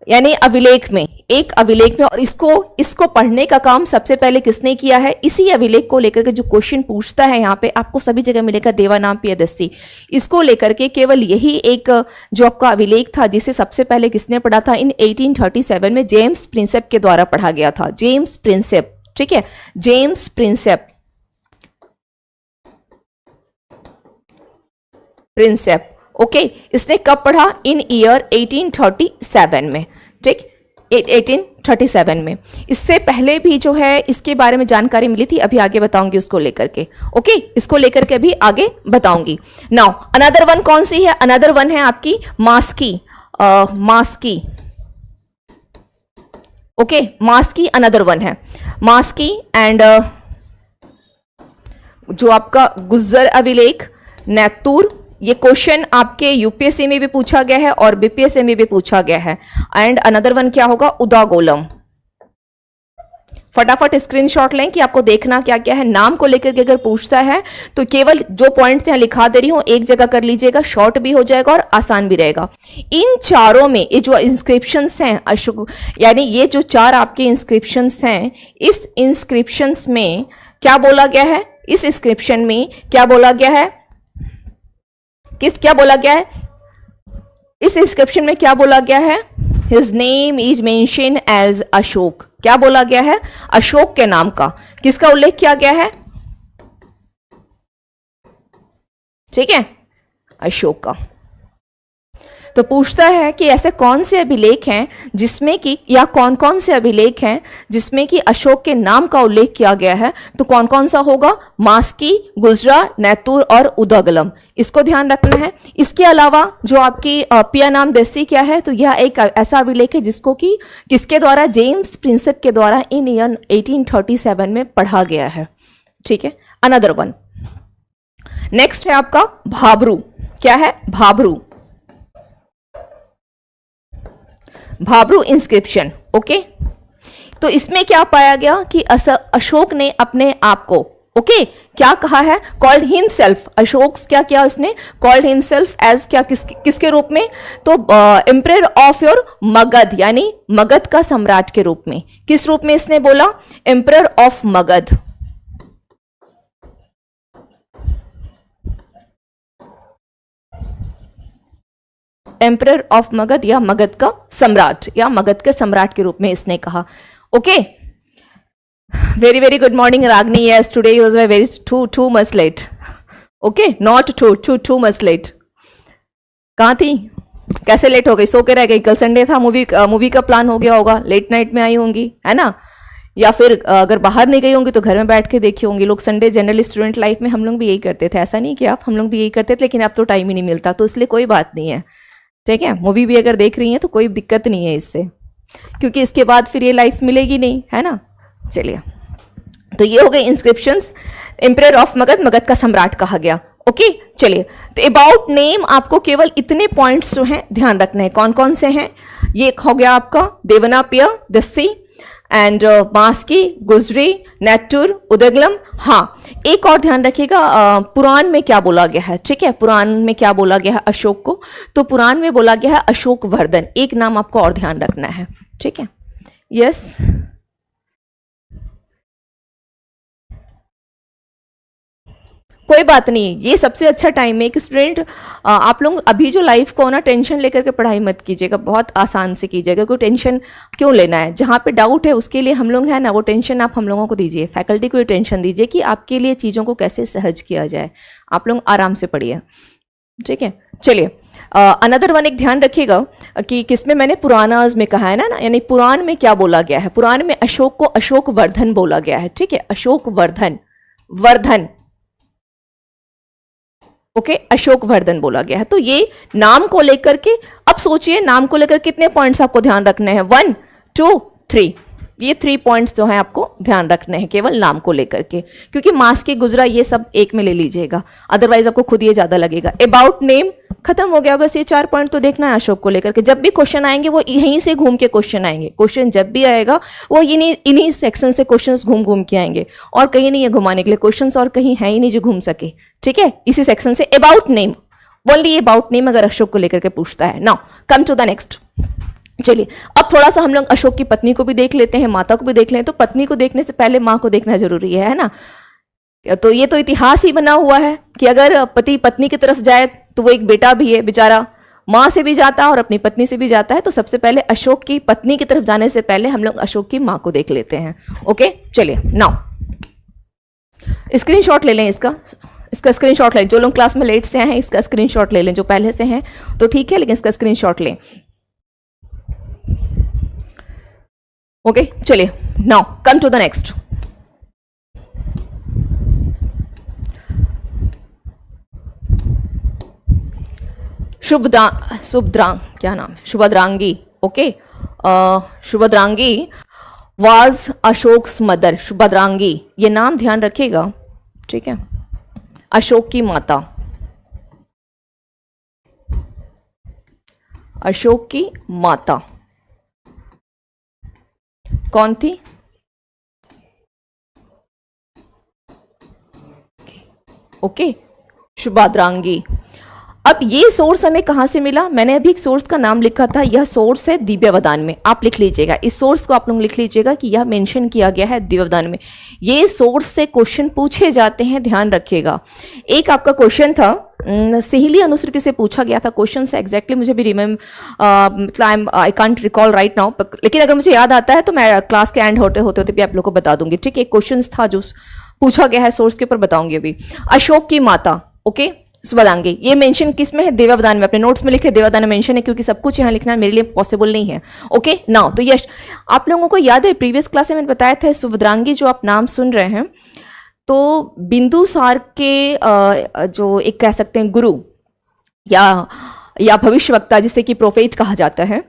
यानी अभिलेख में, एक अभिलेख में, और इसको पढ़ने का काम सबसे पहले किसने किया है, इसी अभिलेख को लेकर के जो क्वेश्चन पूछता है यहाँ पे आपको सभी जगह मिलेगा, देवानाम पियादस्सी। इसको लेकर के केवल यही एक जो आपका अभिलेख था जिसे सबसे पहले किसने पढ़ा था, इन 1837 में जेम्स प्रिंसेप के द्वारा पढ़ा गया था, जेम्स प्रिंसेप, ठीक है, जेम्स प्रिंसेप। प्रिंसेप। ओके, इसने कब पढ़ा? इन ईयर 1837 में, ठीक, 1837 में। इससे पहले भी जो है इसके बारे में जानकारी मिली थी, अभी आगे बताऊंगी उसको लेकर के। ओके, इसको लेकर के अभी आगे बताऊंगी। नाउ अनदर वन कौन सी है? अनदर वन है आपकी मास्की। मास्की, ओके, मास्की अनदर वन है। मास्की एंड जो आपका गुज्जर अभिलेख, नेतुर, ये क्वेश्चन आपके यूपीएससी में भी पूछा गया है और बीपीएससी में भी पूछा गया है। एंड अनदर वन क्या होगा? उदागोलम। फटाफट स्क्रीनशॉट लें कि आपको देखना क्या क्या है। नाम को लेकर के अगर पूछता है तो केवल जो पॉइंट्स यहां लिखा दे रही हूं एक जगह कर लीजिएगा, शॉर्ट भी हो जाएगा और आसान भी रहेगा। इन चारों में ये जो इंस्क्रिप्शंस हैं अशोक, यानी ये जो चार आपके इंस्क्रिप्शंस हैं, इस इंस्क्रिप्शंस में क्या बोला गया है? इस इंस्क्रिप्शन में क्या बोला गया है? क्या बोला गया है? इस इंस्क्रिप्शन में क्या बोला गया है? His name is mention as Ashok. क्या बोला गया है? अशोक के नाम का किसका उल्लेख किया गया है? ठीक है, अशोक का। तो पूछता है कि ऐसे कौन से अभिलेख हैं जिसमें कि, या कौन कौन से अभिलेख हैं जिसमें कि अशोक के नाम का उल्लेख किया गया है? तो कौन कौन सा होगा? मास्की, गुजरा, नेतुर और उदगलम, इसको ध्यान रखना है। इसके अलावा जो आपकी पिया नाम देसी क्या है? तो यह एक ऐसा अभिलेख है जिसको कि किसके द्वारा? जेम्स प्रिंसेप के द्वारा इन ईयर 1837 में पढ़ा गया है। ठीक है, अनदर वन। नेक्स्ट है आपका भाबरू। क्या है? भाबरू। भाबरू इंस्क्रिप्शन। ओके, तो इसमें क्या पाया गया कि अशोक ने अपने आप को, ओके, क्या कहा है? Called himself. अशोक क्या किया उसने? कॉल्ड हिमसेल्फ एज क्या, किसके रूप में? तो एम्परर ऑफ योर मगध, यानी मगध का सम्राट के रूप में। किस रूप में इसने बोला? Emperor of Magadh. Emperor of Magadh या मगध का सम्राट या मगध के सम्राट के रूप में इसने कहा। Okay, very very good morning Ragini. Yes, today was very too much late. Okay, not too much late. कहाँ थी? कैसे लेट हो गई? सो के रह गई? कल संडे था, मूवी का प्लान हो गया होगा, लेट नाइट में आई होंगी, है ना? या फिर अगर बाहर नहीं गई होंगी तो घर में बैठ के देखी होंगी। लोग संडे जनरल स्टूडेंट लाइफ में हम लोग भी यही करते थे, ऐसा नहीं कि आप, हम लोग भी यही करते थे, लेकिन अब तो टाइम ही नहीं मिलता, तो इसलिए कोई बात नहीं है। ठीक है, मूवी भी अगर देख रही हैं तो कोई दिक्कत नहीं है इससे, क्योंकि इसके बाद फिर ये लाइफ मिलेगी नहीं, है ना? चलिए, तो ये हो गए inscriptions. Emperor of Magadh, Magadh का सम्राट कहा गया। ओके, चलिए, तो अबाउट नेम आपको केवल इतने पॉइंट्स जो हैं ध्यान रखने हैं। कौन कौन से हैं? ये हो गया आपका देवनापिया, दस्सी एंड मास्की, गुजरी, नेतुर, उदगलम। हाँ, एक और ध्यान रखिएगा, पुराण में क्या बोला गया है? ठीक है, पुराण में क्या बोला गया है अशोक को? तो पुराण में बोला गया है अशोक वर्धन। एक नाम आपको और ध्यान रखना है। ठीक है, यस। कोई बात नहीं, ये सबसे अच्छा टाइम है कि स्टूडेंट आप लोग अभी जो लाइफ को ना टेंशन लेकर के पढ़ाई मत कीजिएगा, बहुत आसान से कीजिएगा। कोई टेंशन क्यों लेना है? जहाँ पे डाउट है उसके लिए हम लोग है ना, वो टेंशन आप हम लोगों को दीजिए, फैकल्टी को ये टेंशन दीजिए कि आपके लिए चीज़ों को कैसे सहज किया जाए। आप लोग आराम से पढ़िए। ठीक है, चलिए, अनदर वन एक ध्यान रखिएगा कि किसमें मैंने पुराणाज में कहा है ना, यानी पुराण में क्या बोला गया है? पुराण में अशोक को अशोक वर्धन बोला गया है। ठीक है, अशोक वर्धन, वर्धन। ओके, अशोक वर्धन बोला गया है। तो ये नाम को लेकर के, अब सोचिए नाम को लेकर कितने पॉइंट्स आपको ध्यान रखने हैं? 1 2 3, ये 3 पॉइंट्स जो हैं आपको ध्यान रखने हैं केवल नाम को लेकर के, क्योंकि मास के गुजरा ये सब एक में ले लीजिएगा, अदरवाइज आपको खुद ये ज्यादा लगेगा। अबाउट नेम खत्म हो गया, बस ये 4 पॉइंट तो देखना है अशोक को लेकर के। जब भी क्वेश्चन आएंगे वो यहीं से घूम के क्वेश्चन आएंगे। क्वेश्चन जब भी आएगा वो इन्हीं सेक्शन से क्वेश्चंस घूम घूम के आएंगे, और कहीं नहीं है घुमाने के लिए क्वेश्चंस, और कहीं है ही नहीं जो घूम सके। ठीक है, इसी सेक्शन से about name, only about name अगर अशोक को लेकर के पूछता है। Now come to the next. चलिए, अब थोड़ा सा हम लोग अशोक की पत्नी को भी देख लेते हैं, माता को भी देख लें। तो पत्नी को देखने से पहले माँ को देखना जरूरी है ना? तो ये तो इतिहास ही बना हुआ है कि अगर पति पत्नी की तरफ जाए तो वो एक बेटा भी है बेचारा, माँ से भी जाता है और अपनी पत्नी से भी जाता है। तो सबसे पहले अशोक की पत्नी की तरफ जाने से पहले हम लोग अशोक की माँ को देख लेते हैं। ओके, चलिए, नाउ स्क्रीनशॉट ले लें इसका, इसका स्क्रीनशॉट लें, जो लोग क्लास में लेट से आए हैं इसका स्क्रीनशॉट ले लें, जो पहले से हैं तो ठीक है, लेकिन इसका स्क्रीनशॉट लें। ओके चलिए, now come to the next. क्या नाम है, Subhadrangi. Okay, Subhadrangi was Ashok's mother. Subhadrangi ये नाम ध्यान रखिएगा, ठीक है। अशोक की माता, अशोक की माता कौन थी? ओके, शुभद्रांगी। अब ये सोर्स हमें कहाँ से मिला? मैंने अभी एक सोर्स का नाम लिखा था, यह सोर्स है दिव्यवदान में। आप लिख लीजिएगा, इस सोर्स को आप लोग लिख लीजिएगा कि यह मेंशन किया गया है दिव्यवदान में। ये सोर्स से क्वेश्चन पूछे जाते हैं, ध्यान रखिएगा। एक आपका क्वेश्चन था, सिहली अनुश्रुति से पूछा गया था क्वेश्चन से, एग्जैक्टली मुझे भी मतलब I can't recall right now, लेकिन अगर मुझे याद आता है तो मैं क्लास के एंड होते भी आप लोग को बता दूंगी, ठीक है। एक क्वेश्चन था जो पूछा गया है, सोर्स के ऊपर बताऊंगी अभी। अशोक की माता, ओके, शुभद्रांगी, ये मेंशन किस में है? देववदान में। अपने नोट्स में लिखे देववदान में मेंशन है, क्योंकि सब कुछ यहाँ लिखना मेरे लिए पॉसिबल नहीं है। ओके नाउ, तो यश आप लोगों को याद है प्रीवियस क्लास में मैंने बताया था, शुभद्रांगी जो आप नाम सुन रहे हैं, तो बिंदुसार के जो एक कह सकते हैं गुरु या भविष्यवक्ता, जिसे कि प्रोफेट कहा जाता है,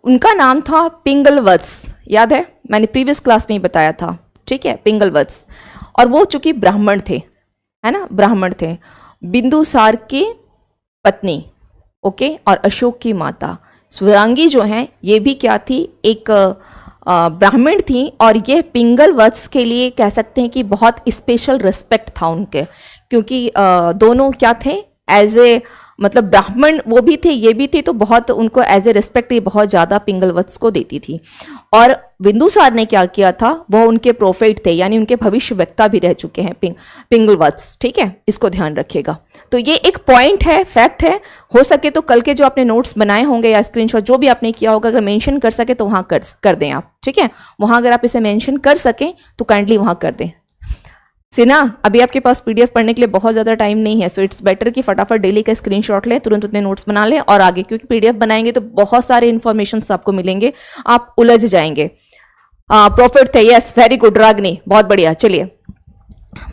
उनका नाम था पिंगलवत्स। याद है, मैंने प्रीवियस क्लास में ही बताया था, ठीक है, पिंगलवत्स। और वो चूंकि ब्राह्मण थे, है ना, ब्राह्मण थे, बिंदुसार की पत्नी, ओके, और अशोक की माता शुभद्रांगी जो हैं, ये भी क्या थी? एक ब्राह्मण थी, और ये पिंगलवत्स के लिए कह सकते हैं कि बहुत स्पेशल रिस्पेक्ट था उनके, क्योंकि दोनों क्या थे? एज ए मतलब ब्राह्मण वो भी थे, ये भी थे, तो बहुत उनको एज ए रिस्पेक्ट ये बहुत ज़्यादा पिंगलवत्स को देती थी। और बिंदुसार ने क्या किया था? वो उनके प्रोफेट थे, यानी उनके भविष्यवक्ता भी रह चुके हैं पिंगलवत्स, ठीक है, इसको ध्यान रखिएगा। तो ये एक पॉइंट है, फैक्ट है। हो सके तो कल के जो आपने नोट्स बनाए होंगे या स्क्रीनशॉट जो भी आपने किया होगा, अगर मेंशन कर सके तो वहाँ कर दें आप, ठीक है। वहाँ अगर आप इसे मेंशन कर सकें तो काइंडली वहाँ कर दें। सिन्हा, अभी आपके पास पीडीएफ पढ़ने के लिए बहुत ज़्यादा टाइम नहीं है, सो इट्स बेटर कि फटाफट डेली का स्क्रीनशॉट लें, तुरंत उतने नोट्स बना लें और आगे, क्योंकि पीडीएफ बनाएंगे तो बहुत सारे इन्फॉर्मेशन आपको मिलेंगे, आप उलझ जाएंगे। प्रॉफिट थे, यस, वेरी गुड रागनी, बहुत बढ़िया, चलिए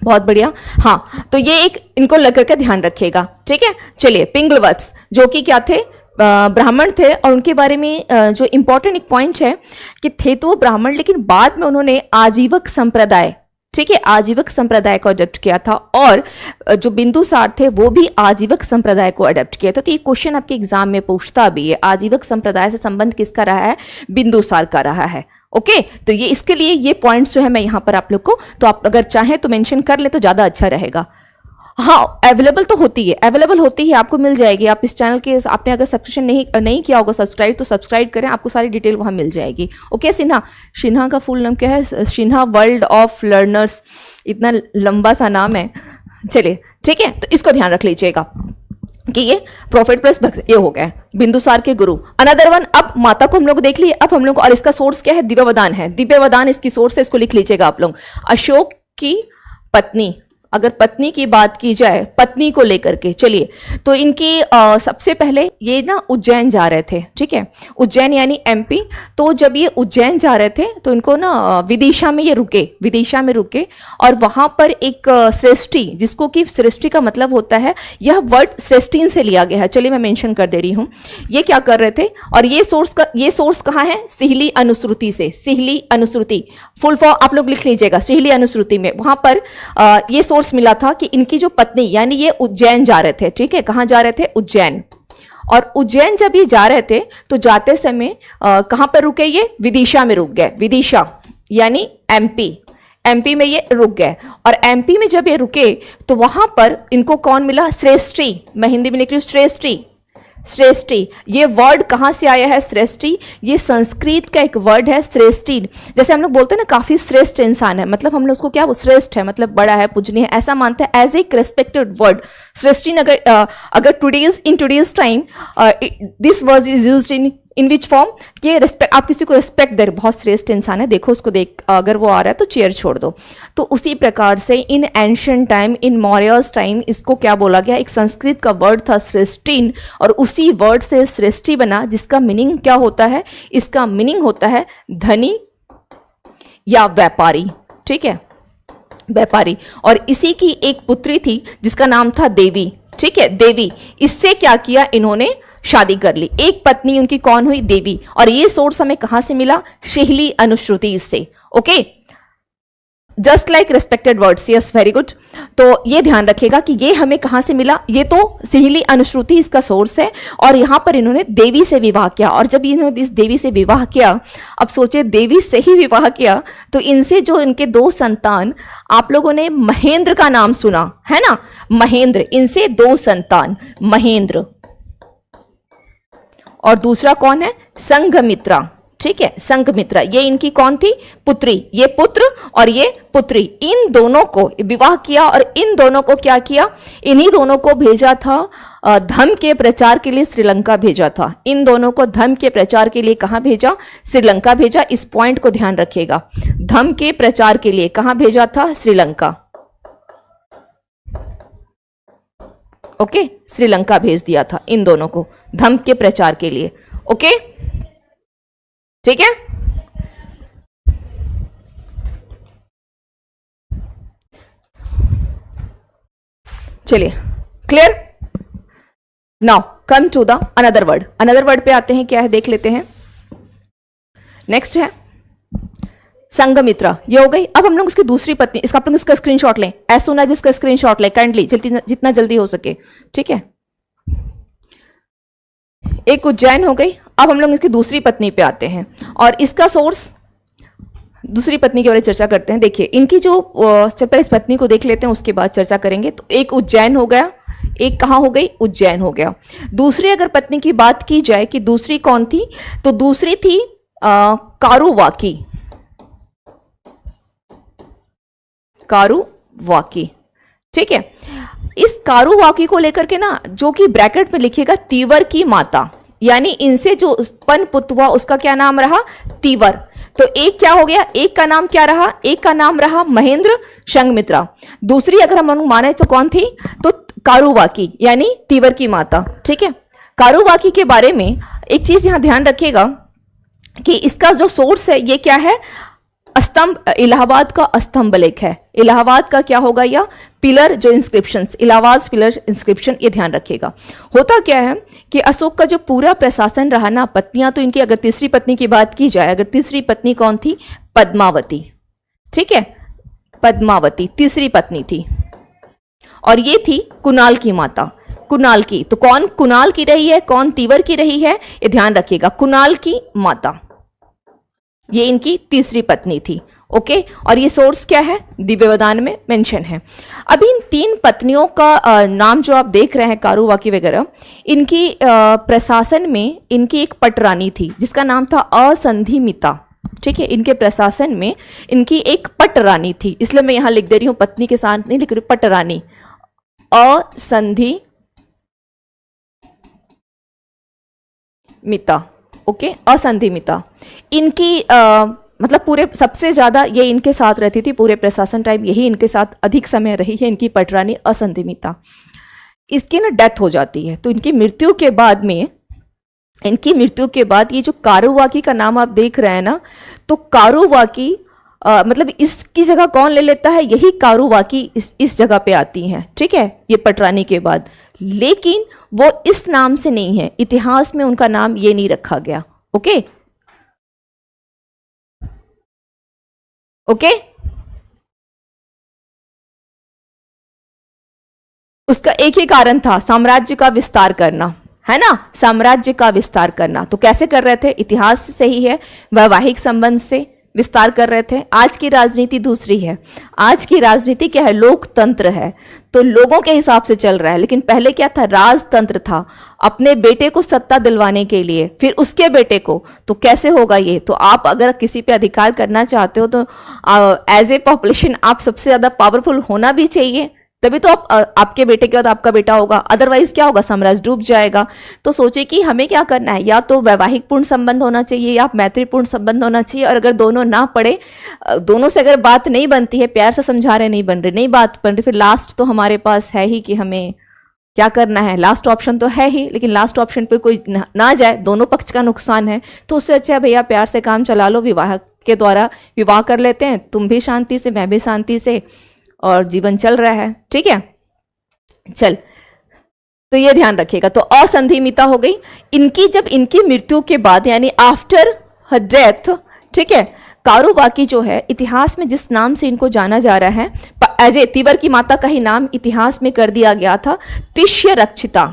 बहुत बढ़िया। हाँ, तो ये एक इनको लेकर के ध्यान रखिएगा, ठीक है। चलिए, पिंगलवत्स जो कि क्या थे? ब्राह्मण थे, और उनके बारे में जो इंपॉर्टेंट एक पॉइंट है कि थे तो ब्राह्मण, लेकिन बाद में उन्होंने आजीवक संप्रदाय, ठीक है, आजीवक संप्रदाय को अडॉप्ट किया था, और जो बिंदुसार थे वो भी आजीवक संप्रदाय को अडॉप्ट किया था। तो ये क्वेश्चन आपके एग्जाम में पूछता भी है, आजीवक संप्रदाय से संबंध किसका रहा है? बिंदुसार का रहा है। ओके, तो ये इसके लिए ये पॉइंट्स जो है मैं यहाँ पर आप लोग को, तो आप अगर चाहें तो मेंशन कर ले तो ज़्यादा अच्छा रहेगा। हाँ, अवेलेबल तो होती है, अवेलेबल होती है, आपको मिल जाएगी। आप इस चैनल के, आपने अगर सब्सक्रिप्शन नहीं किया होगा सब्सक्राइब, तो सब्सक्राइब करें, आपको सारी डिटेल वहाँ मिल जाएगी। ओके, सिन्हा का फुल नाम क्या है? सिन्हा वर्ल्ड ऑफ लर्नर्स, इतना लंबा सा नाम है। चलिए, ठीक है, तो इसको ध्यान रख लीजिएगा कि ये प्रॉफिट प्लस भक्त, ये हो गया बिंदुसार के गुरु। अनदर वन, अब माता को हम लोग देख लिए, अब हम लोग, और इसका सोर्स क्या है? दिव्यवदान है, दिव्यवदान इसकी सोर्स है, इसको लिख लीजिएगा आप लोग। अशोक की पत्नी, अगर पत्नी की बात की जाए, पत्नी को लेकर के, चलिए, तो इनकी सबसे पहले ये ना उज्जैन जा रहे थे, ठीक है, उज्जैन यानी एमपी। तो जब ये उज्जैन जा रहे थे तो इनको ना विदिशा में ये रुके, विदिशा में रुके, और वहां पर एक सृष्टि, जिसको कि सृष्टि का मतलब होता है, यह वर्ड सृष्टिन से लिया गया है, चलिए मैं मेंशन कर दे रही हूँ। ये क्या कर रहे थे, और ये सोर्स कहाँ है? सिहली अनुश्रुति से, सिहली अनुश्रुति, फुल फॉर्म आप लोग लिख लीजिएगा, सिहली अनुश्रुति में वहां पर ये सोर्स मिला था कि इनकी जो पत्नी, यानी ये उज्जैन जा रहे थे, ठीक है, कहां जा रहे थे? उज्जैन। और उज्जैन जब ये जा रहे थे तो जाते समय कहां पर रुके? ये विदिशा में रुक गए, विदिशा यानी एमपी में ये रुक गए। और एमपी में जब ये रुके तो वहां पर इनको कौन मिला? श्रेष्ठी, मैं हिंदी में लिख रही हूं श्रेष्ठी, श्रेष्ठी। ये वर्ड कहाँ से आया है? श्रेष्ठी, ये संस्कृत का एक वर्ड है, श्रेष्ठी। जैसे हम लोग बोलते हैं ना, काफी श्रेष्ठ इंसान है, मतलब हम लोग उसको क्या, वो श्रेष्ठ है, मतलब बड़ा है, पूजनीय है, ऐसा मानते हैं, एज एक रेस्पेक्टेड वर्ड। श्रेष्ठी अगर today's time this word is used in which form कि रिस्पेक्ट, आप किसी को रिस्पेक्ट दे रहे, बहुत श्रेष्ठ इंसान है, देखो उसको देख, अगर वो आ रहा है तो चेयर छोड़ दो। तो उसी प्रकार से इन एंशिएंट टाइम, इन मौर्यस टाइम, इसको क्या बोला गया, एक संस्कृत का वर्ड था श्रेष्ठीन, और उसी वर्ड से श्रेष्ठी बना, जिसका मीनिंग क्या होता है, इसका मीनिंग होता है धनी या व्यापारी, ठीक है, व्यापारी। और इसी की एक पुत्री थी जिसका नाम था देवी, ठीक है, देवी। इससे क्या किया, इन्होंने शादी कर ली, एक पत्नी उनकी कौन हुई, देवी। और ये सोर्स हमें कहां से मिला, शिहली अनुश्रुति से। Okay, just like respected words, yes very good. तो ये ध्यान रखेगा कि ये हमें कहां से मिला, ये तो शिहली अनुश्रुति इसका सोर्स है, और यहां पर इन्होंने देवी से विवाह किया। और जब इन्होंने इस देवी से विवाह किया, अब सोचे देवी से ही विवाह किया, तो इनसे जो इनके दो संतान, आप लोगों ने महेंद्र का नाम सुना है ना, महेंद्र, इनसे दो संतान, महेंद्र, और दूसरा कौन है, संघमित्रा, ठीक है, संघमित्रा, ये इनकी कौन थी, पुत्री, ये पुत्र और ये पुत्री, इन दोनों को विवाह किया। और इन दोनों को क्या किया, इन्हीं दोनों को भेजा था धर्म के प्रचार के लिए, श्रीलंका भेजा था। इन दोनों को धर्म के प्रचार के लिए कहां भेजा, श्रीलंका भेजा। इस पॉइंट को ध्यान रखिएगा, धर्म के प्रचार के लिए कहां भेजा था, श्रीलंका। ओके, श्रीलंका भेज दिया था इन दोनों को धर्म के प्रचार के लिए। ओके, ठीक है, चलिए, clear. Now come to the another word, another word पे आते हैं, क्या है देख लेते हैं। नेक्स्ट है संघमित्रा, ये हो गई। अब हम लोग उसकी दूसरी पत्नी, इसका आप लोग इसका स्क्रीनशॉट लें, एज सून एज इसका स्क्रीनशॉट लें काइंडली, जितना जल्दी हो सके, ठीक है। एक उज्जैन हो गई। अब हम लोग इसकी दूसरी पत्नी पे आते हैं, और इसका सोर्स, दूसरी पत्नी के बारे में चर्चा करते हैं। देखिए इनकी जो, पहले इस पत्नी को देख लेते हैं, उसके बाद चर्चा करेंगे। तो एक उज्जैन हो गया, एक कहाँ हो गई, उज्जैन हो गया। दूसरी अगर पत्नी की बात की जाए कि दूसरी कौन थी, तो दूसरी थी कारुवाकी, कारुवाकी, ठीक है। इस कारुवाकी को लेकर के ना, जो कि ब्रैकेट में लिखेगा तीवर की माता, यानी इनसे जो उत्पन्न पुत्र हुआ उसका क्या नाम रहा, तीवर। तो एक क्या हो गया, एक का नाम क्या रहा, एक का नाम रहा महेंद्र संघमित्रा। दूसरी अगर हम माने तो कौन थी, तो कारुवाकी, यानी तीवर की माता, ठीक है। कारुवाकी के बारे में एक चीज यहां ध्यान रखिएगा कि इसका जो सोर्स है ये क्या है, स्तंभ, इलाहाबाद का स्तंभ लेख है। इलाहाबाद का क्या होगा, या पिलर जो इंस्क्रिप्शंस, इलाहाबाद पिलर इंस्क्रिप्शन, ये ध्यान रखिएगा। होता क्या है कि अशोक का जो पूरा प्रशासन रहा ना, पत्नियां तो इनकी, अगर तीसरी पत्नी की बात की जाए, अगर तीसरी पत्नी कौन थी, पद्मावती, ठीक है, पद्मावती तीसरी पत्नी थी। और ये थी कुणाल की माता, कुणाल की। तो कौन कुणाल की रही है, कौन तीवर की रही है, ये ध्यान रखिएगा, कुणाल की माता, ये इनकी तीसरी पत्नी थी। ओके, और ये सोर्स क्या है, दिव्यवदान में मेंशन है। अभी इन तीन पत्नियों का नाम जो आप देख रहे हैं, कारुवाकी वगैरह, इनकी प्रशासन में इनकी एक पटरानी थी जिसका नाम था असंधिमिता, ठीक है। इनके प्रशासन में इनकी एक पटरानी थी, इसलिए मैं यहां लिख दे रही हूं, पत्नी के साथ नहीं लिख रही, पटरानी, असंधिमिता, ओके, असंधिमिता। इनकी मतलब पूरे सबसे ज्यादा ये इनके साथ रहती थी, पूरे प्रशासन टाइम यही इनके साथ अधिक समय रही है, इनकी पटरानी असंधिमिता। इसकी ना डेथ हो जाती है, तो इनकी मृत्यु के बाद में, इनकी मृत्यु के बाद ये जो कारुवाकी का नाम आप देख रहे हैं ना, तो कारुवाकी मतलब इसकी जगह कौन ले लेता है, यही कारुवाकी इस जगह पे आती हैं, ठीक है, ये पटरानी के बाद। लेकिन वो इस नाम से नहीं है, इतिहास में उनका नाम ये नहीं रखा गया। ओके, ओके, उसका एक ही कारण था, साम्राज्य का विस्तार करना, है ना, साम्राज्य का विस्तार करना। तो कैसे कर रहे थे, इतिहास से ही है, वैवाहिक संबंध से विस्तार कर रहे थे। आज की राजनीति दूसरी है, आज की राजनीति क्या है, लोकतंत्र है, तो लोगों के हिसाब से चल रहा है। लेकिन पहले क्या था, राजतंत्र था, अपने बेटे को सत्ता दिलवाने के लिए, फिर उसके बेटे को। तो कैसे होगा ये, तो आप अगर किसी पे अधिकार करना चाहते हो तो एज ए पॉपुलेशन आप सबसे ज्यादा पावरफुल होना भी चाहिए, तभी तो आपके बेटे के बाद आपका बेटा होगा, अदरवाइज क्या होगा, साम्राज्य डूब जाएगा। तो सोचे कि हमें क्या करना है, या तो वैवाहिक पूर्ण संबंध होना चाहिए या मैत्रीपूर्ण संबंध होना चाहिए, और अगर दोनों ना पड़े, दोनों से अगर बात नहीं बनती है, प्यार से समझा रहे नहीं बन रही, नहीं बात बन रही, फिर लास्ट तो हमारे पास है ही कि हमें क्या करना है, लास्ट ऑप्शन तो है ही, लेकिन लास्ट ऑप्शन पे कोई ना जाए, दोनों पक्ष का नुकसान है, तो उससे अच्छा है भैया प्यार से काम चला लो, विवाह के द्वारा विवाह कर लेते हैं, तुम भी शांति से, मैं भी शांति से, और जीवन चल रहा है। ठीक है, चल, तो ये ध्यान रखिएगा। तो असंधिमिता हो गई इनकी, जब इनकी मृत्यु के बाद यानी आफ्टर हर डेथ, ठीक है, कारुबाकी जो है इतिहास में जिस नाम से इनको जाना जा रहा है, एज ए तीवर की माता का ही नाम इतिहास में कर दिया गया था, तिष्य रक्षिता।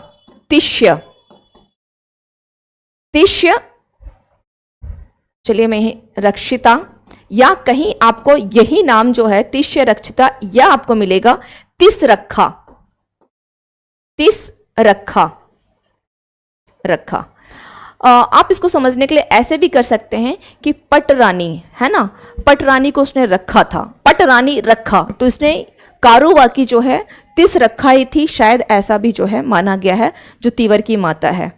तिष्य, तिष्य, चलिए मैं रक्षिता, या कहीं आपको यही नाम जो है तिष्य रक्षिता, या आपको मिलेगा तिस रखा, तिस रखा, रखा। आप इसको समझने के लिए ऐसे भी कर सकते हैं कि पटरानी है ना, पटरानी को उसने रखा था, पटरानी रखा, तो इसने कारुबाकी जो है तिस रखा ही थी, शायद ऐसा भी जो है माना गया है जो तीवर की माता है।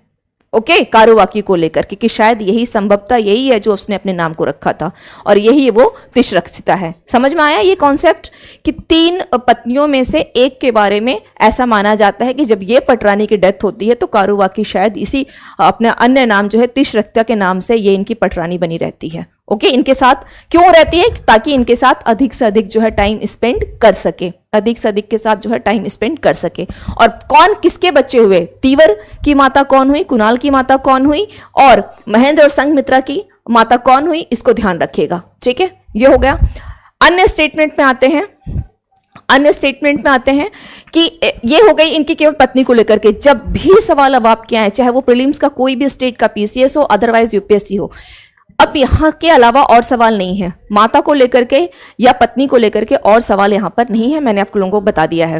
ओके, कारुबाकी को लेकर के कि शायद यही संभवतः यही है जो उसने अपने नाम को रखा था, और यही वो तिष्रक्षिता है। समझ में आया ये कॉन्सेप्ट कि 3 पत्नियों में से एक के बारे में ऐसा माना जाता है कि जब ये पटरानी की डेथ होती है तो कारुबाकी शायद इसी अपने अन्य नाम जो है तिष्रक्षिता के नाम से ये इनकी पटरानी बनी रहती है। ओके, इनके साथ क्यों रहती है, ताकि इनके साथ अधिक से अधिक जो है टाइम स्पेंड कर सके, अधिक से अधिक के साथ जो है टाइम स्पेंड कर सके। और कौन किसके बच्चे हुए, तीवर की माता कौन हुई, कुणाल की माता कौन हुई, और महेंद्र और संघमित्रा की माता कौन हुई, इसको ध्यान रखिएगा। ठीक है, ये हो गया। अन्य स्टेटमेंट में आते हैं, अन्य स्टेटमेंट में आते हैं कि ये हो गई इनकी केवल पत्नी को लेकर के। जब भी सवाल अब आपके आए, चाहे वो प्रीलिम्स का कोई भी स्टेट का पीसीएस हो, अदरवाइज यूपीएससी हो, अब यहाँ के अलावा और सवाल नहीं है, माता को लेकर के या पत्नी को लेकर के और सवाल यहाँ पर नहीं है, मैंने आप लोगों को बता दिया है।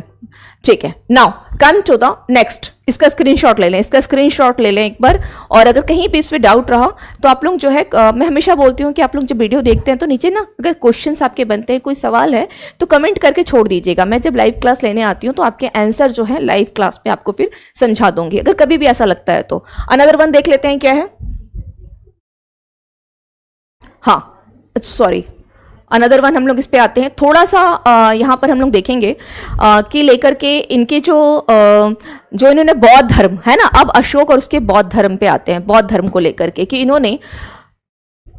ठीक है, now come to the next. इसका स्क्रीनशॉट ले लें, इसका स्क्रीनशॉट ले लें एक बार, और अगर कहीं भी इस पे डाउट रहा तो आप लोग जो है मैं हमेशा बोलती हूँ कि आप लोग जब वीडियो देखते हैं तो नीचे ना अगर क्वेश्चंस आपके बनते हैं, कोई सवाल है तो कमेंट करके छोड़ दीजिएगा। मैं जब लाइव क्लास लेने आती हूँ तो आपके आंसर जो है लाइव क्लास में आपको फिर समझा दूंगी, अगर कभी भी ऐसा लगता है तो। अनदर वन देख लेते हैं क्या है, हाँ सॉरी, अनदर वन हम लोग इस पे आते हैं थोड़ा सा। यहाँ पर हम लोग देखेंगे कि लेकर के इनके जो इन्होंने बौद्ध धर्म है ना, अब अशोक और उसके बौद्ध धर्म पे आते हैं, बौद्ध धर्म को लेकर के कि इन्होंने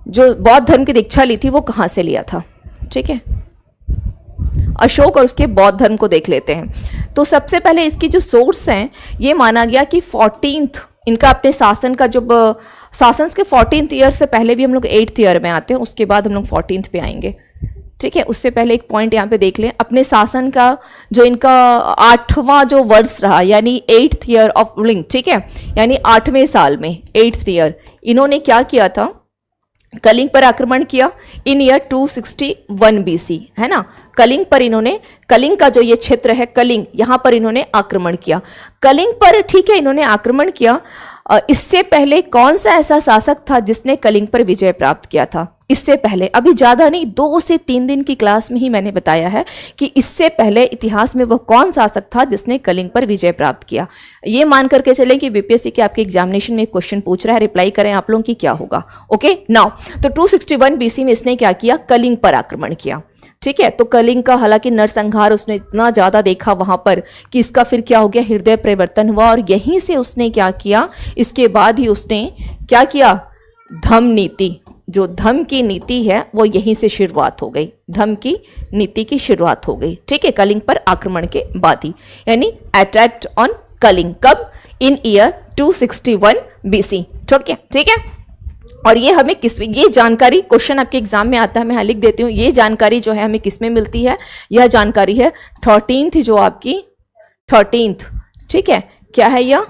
जो बौद्ध धर्म की दीक्षा ली थी वो कहाँ से लिया था। ठीक है, अशोक और उसके बौद्ध धर्म को देख लेते हैं। तो सबसे पहले इसकी जो सोर्स हैं, ये माना गया कि 14th इनका अपने शासन का जो शासन के 14th ईयर से पहले भी हम लोग 8th ईयर में आते हैं, उसके बाद हम लोग 14th पे आएंगे। ठीक है, उससे पहले एक पॉइंट यहाँ पे देख लें, अपने शासन का जो इनका 8वां जो वर्ष रहा, यानी 8th ईयर ऑफ रूलिंग। ठीक है, यानी 8वें साल में 8th ईयर इन्होंने क्या किया था, कलिंग पर आक्रमण किया इन ईयर 261 बीसी, है ना। कलिंग पर इन्होंने, कलिंग का जो ये क्षेत्र है कलिंग, यहां पर इन्होंने आक्रमण किया। कलिंग पर ठीक है इन्होंने आक्रमण किया। इससे पहले कौन सा ऐसा शासक था जिसने कलिंग पर विजय प्राप्त किया था? इससे पहले, अभी ज्यादा नहीं, 2 से 3 दिन की क्लास में ही मैंने बताया है कि इससे पहले इतिहास में वह कौन शासक था जिसने कलिंग पर विजय प्राप्त किया। ये मान करके चलें कि बीपीएससी के आपके एग्जामिनेशन में क्वेश्चन पूछ रहा है, रिप्लाई करें आप लोगों की क्या होगा। ओके नाउ, तो 261 बीसी में इसने क्या किया, कलिंग पर आक्रमण किया। ठीक है, तो कलिंग का हालांकि नरसंहार उसने इतना ज्यादा देखा वहां पर कि इसका फिर क्या हो गया, हृदय परिवर्तन हुआ, और यहीं से उसने क्या किया, इसके बाद ही उसने क्या किया, धम्म नीति, जो धम्म की नीति है वो यहीं से शुरुआत हो गई, धम्म की नीति की शुरुआत हो गई। ठीक है, कलिंग पर आक्रमण के बाद ही, यानी अटैक ऑन कलिंग, कब, इन ईयर 261 बीसी। ठीक है, और ये हमें किस, ये जानकारी क्वेश्चन आपके एग्जाम में आता है, मैं यहाँ लिख देती हूँ, ये जानकारी जो है हमें किस में मिलती है, यह जानकारी है 13th, जो आपकी 13th, ठीक है, क्या है यह,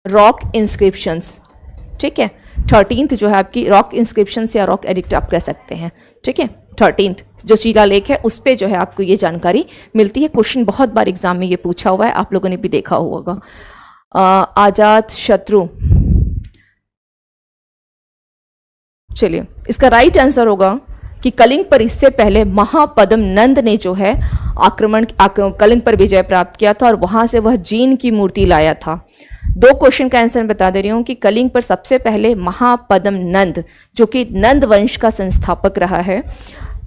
रॉक इंस्क्रिप्शंस। ठीक है, 13th जो है आपकी रॉक इंस्क्रिप्शंस या रॉक एडिक्ट आप कह सकते हैं। ठीक है, 13th जो शिलालेख है उस पे जो है आपको ये जानकारी मिलती है। क्वेश्चन बहुत बार एग्जाम में ये पूछा हुआ है, आप लोगों ने भी देखा होगा। आजाद शत्रु, चलिए इसका राइट आंसर होगा कि कलिंग पर इससे पहले महापद्म नंद ने जो है कलिंग पर विजय प्राप्त किया था और वहां से वह जीन की मूर्ति लाया था। 2 क्वेश्चन का आंसर बता दे रही हूं कि कलिंग पर सबसे पहले महापद्म नंद, जो कि नंद वंश का संस्थापक रहा है,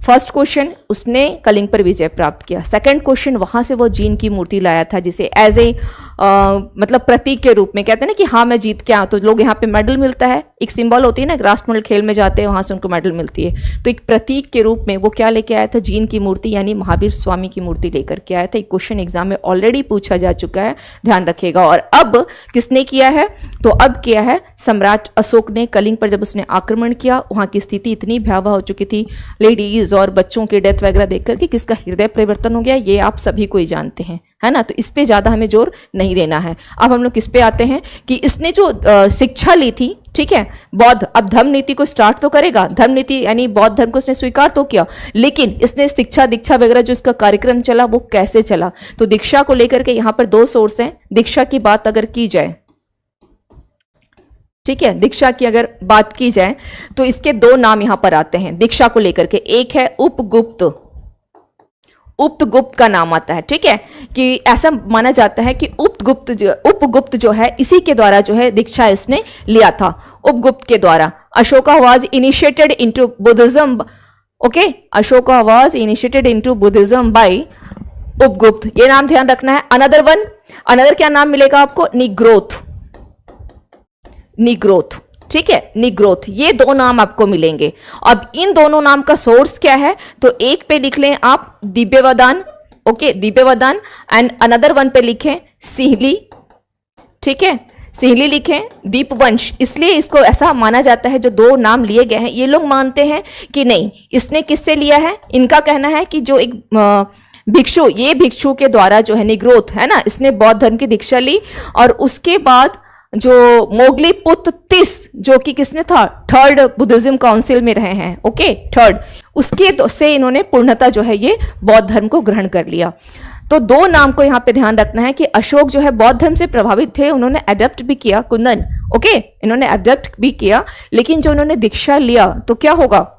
फर्स्ट क्वेश्चन उसने कलिंग पर विजय प्राप्त किया। सेकंड क्वेश्चन वहां से वो जीन की मूर्ति लाया था, जिसे एज ए मतलब प्रतीक के रूप में कहते हैं ना कि हाँ मैं जीत के आया, तो लोग यहाँ पे मेडल मिलता है, एक सिंबल होती है ना, राष्ट्रमंडल खेल में जाते हैं वहां से उनको मेडल मिलती है, तो एक प्रतीक के रूप में वो क्या लेके आया था, जीन की मूर्ति यानी महावीर स्वामी की मूर्ति लेकर के आया था। एक क्वेश्चन एग्जाम में ऑलरेडी पूछा जा चुका है, ध्यान रखिएगा। और अब किसने किया है, तो अब किया है सम्राट अशोक ने। कलिंग पर जब उसने आक्रमण किया, वहां की स्थिति इतनी भयावह हो चुकी थी, लेडीज और बच्चों की डेथ वगैरह देख करके किसका हृदय परिवर्तन हो गया, ये आप सभी को ही जानते हैं, है ना। तो इस पे ज्यादा हमें जोर नहीं देना है। अब हम लोग किस पे आते हैं कि इसने जो शिक्षा ली थी, ठीक है, बौद्ध, अब धर्म नीति को स्टार्ट तो करेगा, धर्म नीति यानी बौद्ध धर्म को इसने स्वीकार तो किया, लेकिन इसने शिक्षा दीक्षा वगैरह जो इसका कार्यक्रम चला वो कैसे चला, तो दीक्षा को लेकर के यहाँ पर 2 सोर्स हैं। दीक्षा की बात अगर की जाए, ठीक है, दीक्षा की अगर बात की जाए तो इसके 2 नाम यहां पर आते हैं दीक्षा को लेकर के। एक है उपगुप्त, उपगुप्त का नाम आता है, ठीक है, कि ऐसा माना जाता है कि उपगुप्त जो है इसी के द्वारा जो है दीक्षा इसने लिया था, उपगुप्त के द्वारा। Ashoka was initiated into Buddhism, okay, Ashoka was initiated into Buddhism by Upagupta, ये नाम ध्यान रखना है। अनदर क्या नाम मिलेगा आपको, निग्रोथ, निग्रोथ, ठीक है, निग्रोथ, ये 2 नाम आपको मिलेंगे। अब इन दोनों नाम का सोर्स क्या है, तो एक पे लिख लें आप दिव्यवदान, ओके, दिव्यवदान, एंड अनदर वन पे लिखें सिहली, ठीक है, सिहली लिखें दीपवंश। इसलिए इसको ऐसा माना जाता है, जो 2 नाम लिए गए हैं, ये लोग मानते हैं कि नहीं इसने किससे लिया है, इनका कहना है कि जो एक भिक्षु, ये भिक्षु के द्वारा जो है निग्रोथ है ना, इसने बौद्ध धर्म की दीक्षा ली, और उसके बाद जो मोगली पुत्र तिस, जो कि किसने था, 3rd बुद्धिज्म काउंसिल में रहे हैं, ओके, 3rd, उसके से इन्होंने पूर्णता जो है ये बौद्ध धर्म को ग्रहण कर लिया। तो 2 नाम को यहाँ पे ध्यान रखना है कि अशोक जो है बौद्ध धर्म से प्रभावित थे, उन्होंने एडप्ट भी किया, कुंदन, ओके, इन्होंने एडप्ट भी किया, लेकिन जो उन्होंने दीक्षा लिया तो क्या होगा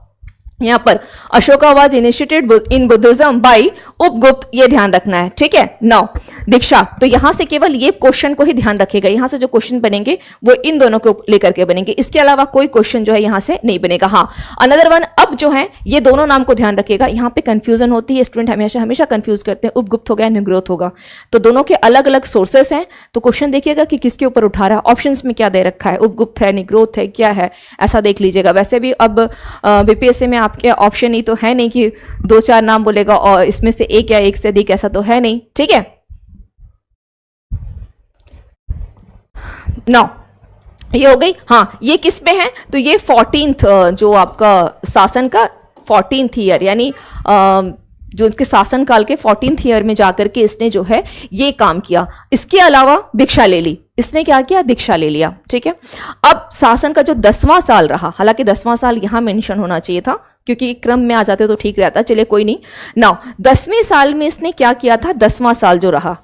यहाँ पर, Ashoka was initiated in Buddhism by Upagupta, ये ध्यान रखना है, ठीक है। नाउ दीक्षा, तो यहां से केवल ये क्वेश्चन को ही ध्यान रखिएगा, यहां से जो क्वेश्चन बनेंगे वो इन दोनों को लेकर के बनेंगे, इसके अलावा कोई क्वेश्चन जो है यहां से नहीं बनेगा। हाँ, अनदर वन, अब जो है ये दोनों नाम को ध्यान रखिएगा, यहाँ पे कंफ्यूजन होती है, स्टूडेंट हमेशा कंफ्यूज करते हैं, उपगुप्त हो गया, निग्रोथ होगा, तो दोनों के अलग अलग सोर्सेस हैं। तो क्वेश्चन देखिएगा कि किसके ऊपर उठा रहा है, ऑप्शन में क्या दे रखा है, उपगुप्त है, निग्रोथ है, क्या है, ऐसा देख लीजिएगा। वैसे भी अब बीपीएससी में आपके ऑप्शन ही तो है नहीं कि 2-4 नाम बोलेगा और इसमें से एक या एक से अधिक, ऐसा तो है नहीं, ठीक है। नौ ये हो गई। हाँ, ये किस में है, तो ये 14th जो आपका शासन का 14th ईयर, यानी जो इसके शासन काल के 14th ईयर में जाकर के इसने जो है ये काम किया। इसके अलावा दीक्षा ले ली, इसने क्या किया, दीक्षा ले लिया, ठीक है। अब शासन का जो 10वां साल रहा, हालांकि 10वां साल यहां मेंशन होना चाहिए था क्योंकि क्रम में आ जाते तो ठीक रहता, चलिए कोई नहीं। नाउ 10वें साल में इसने क्या किया था, 10वां साल जो रहा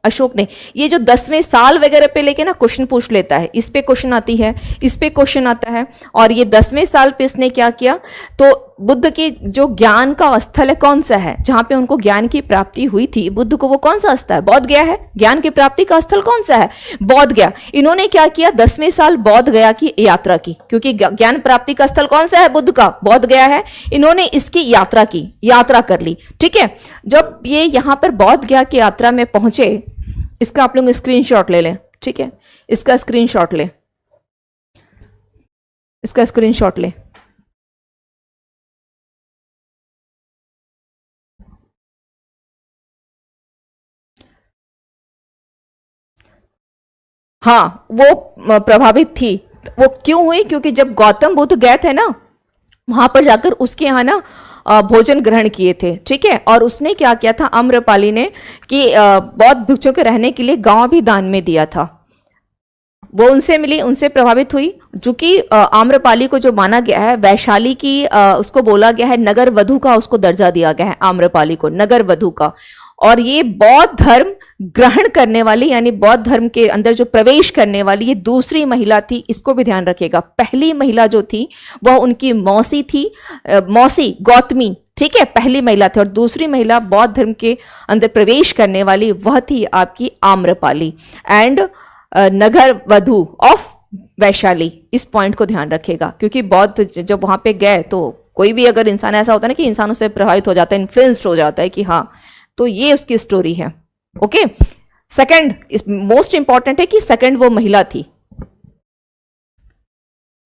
अशोक ने, ये जो 10वें साल वगैरह पे लेके ना क्वेश्चन पूछ लेता है, इस पे क्वेश्चन आती है, इस पे क्वेश्चन आता है, और ये 10वें साल पे इसने क्या किया, तो बुद्ध की जो ज्ञान का स्थल है कौन सा है, जहां पे उनको ज्ञान की प्राप्ति हुई थी बुद्ध को, वो कौन सा स्थल है, बोध गया है। ज्ञान की प्राप्ति का स्थल कौन सा है, बोध गया। इन्होंने क्या किया, 10वें साल बोध गया की यात्रा की, क्योंकि ज्ञान प्राप्ति का स्थल कौन सा है, बुद्ध का, बोध गया है। इन्होंने इसकी यात्रा की, यात्रा कर ली, ठीक है। जब ये यहां पर बोध गया की यात्रा में पहुंचे, इसका आप लोग स्क्रीनशॉट ले लें, ठीक है, इसका स्क्रीनशॉट ले, इसका स्क्रीनशॉट ले। हाँ, वो प्रभावित थी, वो क्यों हुई, क्योंकि जब गौतम बुद्ध गए थे ना, वहां पर जाकर उसके यहाँ ना भोजन ग्रहण किए थे, ठीक है। और उसने क्या किया था, आम्रपाली ने, कि बौद्ध भिक्षुओं के रहने के लिए गांव भी दान में दिया था। वो उनसे मिली, उनसे प्रभावित हुई, जो कि आम्रपाली को जो माना गया है वैशाली की, उसको बोला गया है नगर वधु का, उसको दर्जा दिया गया है आम्रपाली को नगर वधु का। और ये बौद्ध धर्म ग्रहण करने वाली यानी बौद्ध धर्म के अंदर जो प्रवेश करने वाली ये दूसरी महिला थी, इसको भी ध्यान रखिएगा। पहली महिला जो थी वह उनकी मौसी थी, मौसी गौतमी, ठीक है, पहली महिला थी। और दूसरी महिला बौद्ध धर्म के अंदर प्रवेश करने वाली वह थी आपकी आम्रपाली एंड नगर वधु ऑफ वैशाली। इस पॉइंट को ध्यान रखेगा, क्योंकि बौद्ध जब वहां पे गए तो कोई भी अगर इंसान, ऐसा होता है ना कि इंसान उससे प्रभावित हो जाता है, इन्फ्लुएंस्ड हो जाता है कि हाँ, तो ये उसकी स्टोरी है। ओके, सेकंड मोस्ट इंपॉर्टेंट है कि सेकंड वो महिला थी।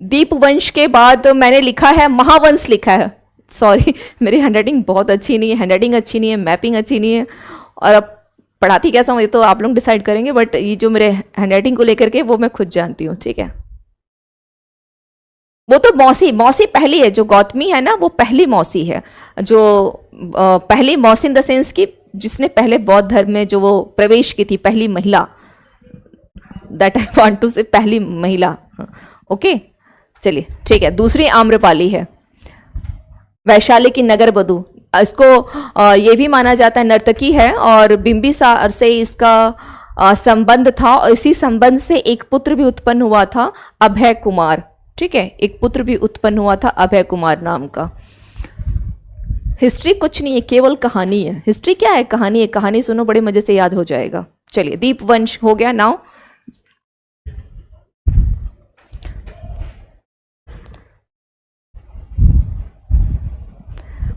दीपवंश के बाद मैंने लिखा है महावंश लिखा है। सॉरी, मेरी हैंडराइटिंग बहुत अच्छी नहीं है, हैंडराइटिंग अच्छी नहीं है, मैपिंग अच्छी नहीं है, और अब पढ़ाती कैसा हूँ ये तो आप लोग डिसाइड करेंगे, बट ये जो मेरे हैंडराइटिंग को लेकर के वो मैं खुद जानती हूँ, ठीक है। वो तो मौसी पहली है, जो गौतमी है ना वो पहली मौसी है, जो पहली मौसी इन द सेंस की जिसने पहले बौद्ध धर्म में जो वो प्रवेश की थी, पहली महिला, दैट आई वांट टू से पहली महिला। ओके, चलिए ठीक है। दूसरी आम्रपाली है, वैशाली की नगर वधु। इसको ये भी माना जाता है नर्तकी है, और बिंबिसार से इसका संबंध था, और इसी संबंध से एक पुत्र भी उत्पन्न हुआ था, अभय कुमार, ठीक है, एक पुत्र भी उत्पन्न हुआ था अभय कुमार नाम का। हिस्ट्री कुछ नहीं है, केवल कहानी है। हिस्ट्री क्या है? कहानी है। कहानी सुनो, बड़े मजे से याद हो जाएगा। चलिए, दीपवंश हो गया। नाउ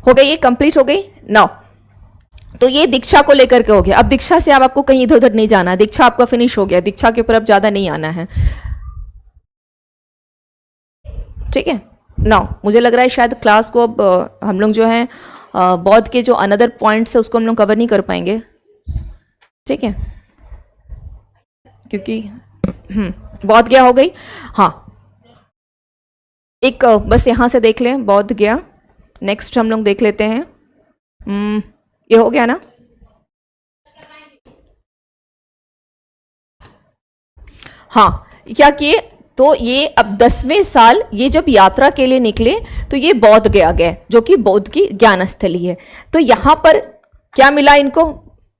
हो गई, ये कंप्लीट हो गई। नाउ तो ये दीक्षा को लेकर के हो गया। अब दीक्षा से अब आपको कहीं इधर उधर नहीं जाना है, दीक्षा आपका फिनिश हो गया, दीक्षा के ऊपर अब ज्यादा नहीं आना है, ठीक है। नाउ मुझे लग रहा है शायद क्लास को अब हम लोग जो है बौद्ध के जो अनदर पॉइंट्स है उसको हम लोग कवर नहीं कर पाएंगे, ठीक है, क्योंकि बौद्ध गया हो गई। हाँ, एक बस यहां से देख लें, बौद्ध गया। नेक्स्ट हम लोग देख लेते हैं, ये हो गया ना। हाँ, क्या किए तो ये अब 10वें साल ये जब यात्रा के लिए निकले तो ये बौद्ध गया गए, जो कि बौद्ध की ज्ञान स्थली है। तो यहां पर क्या मिला इनको?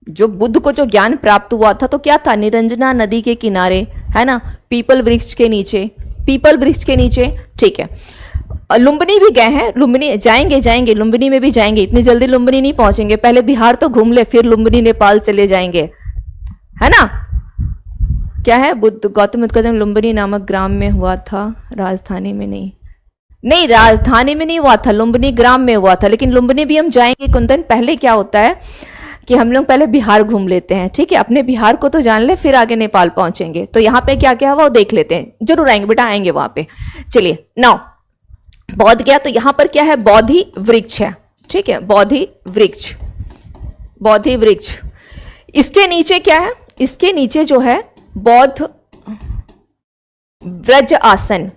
जो बुद्ध को जो ज्ञान प्राप्त हुआ था तो क्या था? निरंजना नदी के किनारे, है ना, पीपल वृक्ष के नीचे, पीपल वृक्ष के नीचे, ठीक है। लुम्बिनी भी गए हैं, लुम्बिनी जाएंगे, लुम्बिनी में भी जाएंगे। इतनी जल्दी लुम्बिनी नहीं पहुंचेंगे, पहले बिहार तो घूम ले, फिर लुम्बिनी नेपाल चले जाएंगे, है ना। क्या है? बुद्ध गौतम बुद्ध का जन्म लुम्बिनी नामक ग्राम में हुआ था, राजधानी में नहीं, राजधानी में नहीं हुआ था, लुम्बिनी ग्राम में हुआ था। लेकिन लुम्बिनी भी हम जाएंगे कुंदन। पहले क्या होता है कि हम लोग पहले बिहार घूम लेते हैं, ठीक है, अपने बिहार को तो जान ले, फिर आगे नेपाल पहुंचेंगे। तो यहाँ पे क्या क्या है वो देख लेते हैं, जरूर आएंगे बेटा, आएंगे वहां पे। चलिए, नाउ बौद्ध गया तो यहां पर क्या है? बोधि वृक्ष है, ठीक है, बोधि वृक्ष। इसके नीचे क्या है? इसके नीचे जो है बौद्ध व्रज आसन।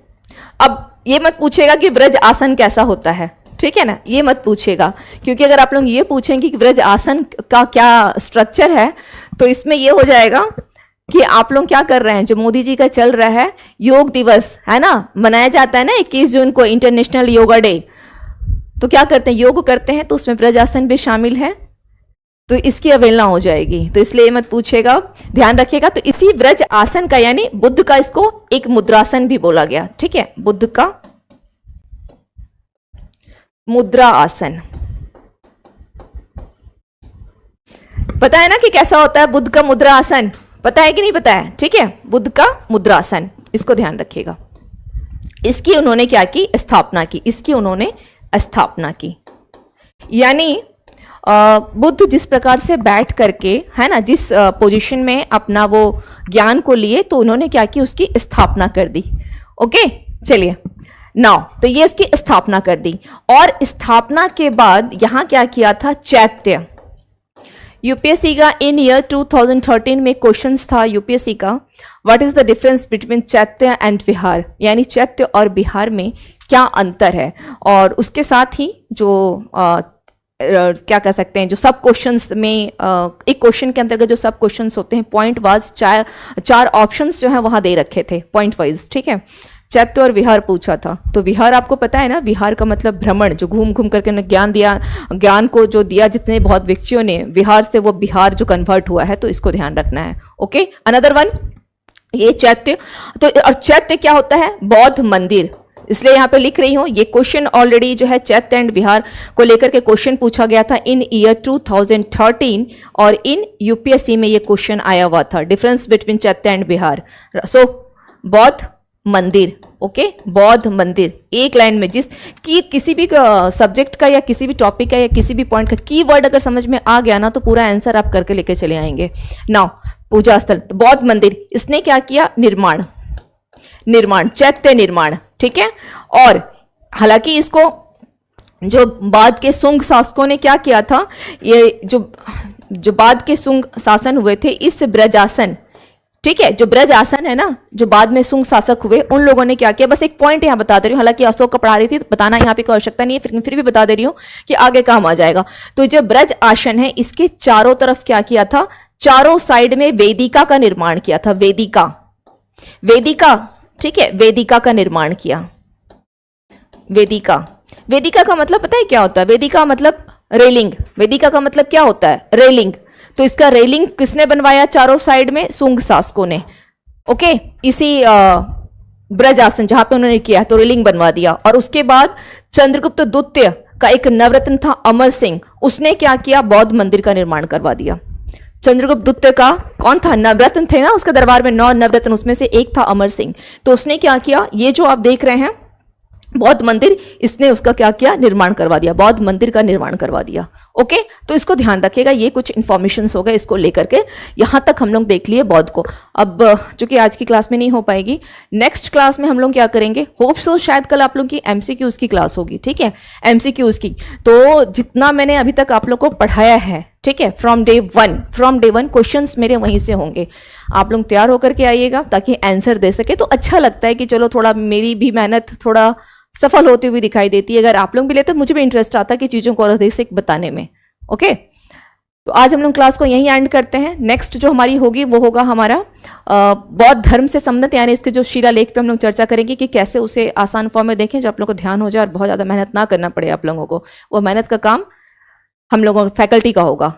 अब ये मत पूछेगा कि व्रज आसन कैसा होता है, ठीक है ना, ये मत पूछेगा, क्योंकि अगर आप लोग ये पूछेंगे कि व्रज आसन का क्या स्ट्रक्चर है तो इसमें ये हो जाएगा कि आप लोग क्या कर रहे हैं। जो मोदी जी का चल रहा है योग दिवस, है ना, मनाया जाता है ना 21 जून को, इंटरनेशनल योगा डे, तो क्या करते हैं? योग करते हैं, तो उसमें व्रजासन भी शामिल है, तो इसकी अवहेलना हो जाएगी, तो इसलिए मत पूछेगा, ध्यान रखिएगा। तो इसी व्रज आसन का यानी बुद्ध का इसको एक मुद्रासन भी बोला गया, ठीक है, बुद्ध का मुद्रा आसन। पता है ना कि कैसा होता है बुद्ध का मुद्रा आसन? पता है कि नहीं पता है? ठीक है, बुद्ध का मुद्रासन, इसको ध्यान रखिएगा। इसकी उन्होंने क्या की? स्थापना की। इसकी उन्होंने स्थापना की, यानी बुद्ध जिस प्रकार से बैठ करके, है ना, जिस पोजीशन में अपना वो ज्ञान को लिए, तो उन्होंने क्या की? उसकी स्थापना कर दी। ओके, चलिए, नाउ तो ये उसकी स्थापना कर दी। और स्थापना के बाद यहां क्या किया था? चैत्य। यूपीएससी का इन ईयर 2013 में क्वेश्चंस था यूपीएससी का, what is the difference between चैत्य एंड विहार, यानी चैत्य और विहार में क्या अंतर है। और उसके साथ ही जो क्या कह सकते हैं, जो सब क्वेश्चंस में एक क्वेश्चन के अंतर्गत जो सब क्वेश्चंस होते हैं, पॉइंट वाइज चार ऑप्शंस जो है वहां दे रखे थे, पॉइंट वाइज, ठीक है। चैत्य और विहार पूछा था। तो विहार आपको पता है ना, विहार का मतलब भ्रमण, जो घूम घूम करके ना ज्ञान दिया, ज्ञान को जो दिया जितने बहुत व्यक्तियों ने, विहार से वो बिहार जो कन्वर्ट हुआ है, तो इसको ध्यान रखना है। ओके, अनदर वन, ये चैत्य। तो और चैत्य क्या होता है? बौद्ध मंदिर। इसलिए यहाँ पे लिख रही हूँ, ये क्वेश्चन ऑलरेडी जो है चैत्य एंड बिहार को लेकर के क्वेश्चन पूछा गया था इन ईयर 2013, और इन यूपीएससी में ये क्वेश्चन आया हुआ था, डिफरेंस बिटवीन चैत्य एंड बिहार। सो बौद्ध मंदिर, ओके, बौद्ध मंदिर। एक लाइन में जिस की किसी भी सब्जेक्ट का या किसी भी टॉपिक का या किसी भी पॉइंट का कीवर्ड अगर समझ में आ गया ना, तो पूरा आंसर आप करके लेके चले आएंगे। नाउ पूजा स्थल, तो बौद्ध मंदिर, इसने क्या किया? निर्माण, चैत्य निर्माण, ठीक है। और हालांकि इसको जो बाद के सुंग शासकों ने क्या किया था, ये जो बाद के सुंग शासन हुए थे, इस ब्रजासन, ठीक है, जो ब्रज आसन है ना, जो बाद में सुंग शासक हुए, उन लोगों ने क्या किया, बस एक पॉइंट यहां बता दे रही हूँ, हालांकि अशोक का पढ़ा रही थी तो बताना यहाँ पे कोई आवश्यकता नहीं है, फिर भी बता दे रही हूँ कि आगे काम आ जाएगा। तो जो ब्रज आसन है, इसके चारों तरफ क्या किया था? चारों साइड में वेदिका का निर्माण किया था। वेदिका, ठीक है, वेदिका का निर्माण किया। वेदिका का मतलब पता है क्या होता है? वेदिका मतलब रेलिंग। वेदिका का मतलब क्या होता है? रेलिंग। तो इसका रेलिंग किसने बनवाया? चारों साइड में सुंग शासकों ने। ओके, इसी ब्रज आसन जहां पे उन्होंने किया तो रेलिंग बनवा दिया। और उसके बाद चंद्रगुप्त द्वितीय का एक नवरत्न था अमर सिंह, उसने क्या किया? बौद्ध मंदिर का निर्माण करवा दिया। चंद्रगुप्त द्वितीय का कौन था? नवरत्न थे ना उसके दरबार में, 9 नवरत्न, उसमें से एक था अमर सिंह। तो उसने क्या किया? ये जो आप देख रहे हैं बौद्ध मंदिर, इसने उसका क्या किया? निर्माण करवा दिया, बौद्ध मंदिर का निर्माण करवा दिया। ओके, तो इसको ध्यान रखिएगा, ये कुछ इंफॉर्मेशन हो गए इसको लेकर के। यहां तक हम लोग देख लिए बौद्ध को। अब चूंकि आज की क्लास में नहीं हो पाएगी, नेक्स्ट क्लास में हम लोग क्या करेंगे, होप सो शायद कल आप लोग की एमसीक्यूज की क्लास होगी, ठीक है, एमसीक्यूज की। तो जितना मैंने अभी तक आप लोग को पढ़ाया है, ठीक है, फ्रॉम डे वन क्वेश्चंस मेरे वहीं से होंगे। आप लोग तैयार होकर के आइएगा ताकि आंसर दे सके। तो अच्छा लगता है कि चलो थोड़ा मेरी भी मेहनत थोड़ा सफल होती हुई दिखाई देती है। अगर आप लोग भी लेते तो मुझे भी इंटरेस्ट आता है कि चीज़ों को और अधिक से बताने में। ओके, तो आज हम लोग क्लास को यहीं एंड करते हैं। नेक्स्ट जो हमारी होगी वो होगा हमारा बौद्ध धर्म से संबंधित, यानी इसके जो शिलालेख पे हम लोग चर्चा करेंगे कि कैसे उसे आसान फॉर्म में देखें, जो आप लोग को ध्यान हो जाए और बहुत ज़्यादा मेहनत ना करना पड़े आप लोगों को। वो मेहनत का काम हम लोगों फैकल्टी का होगा।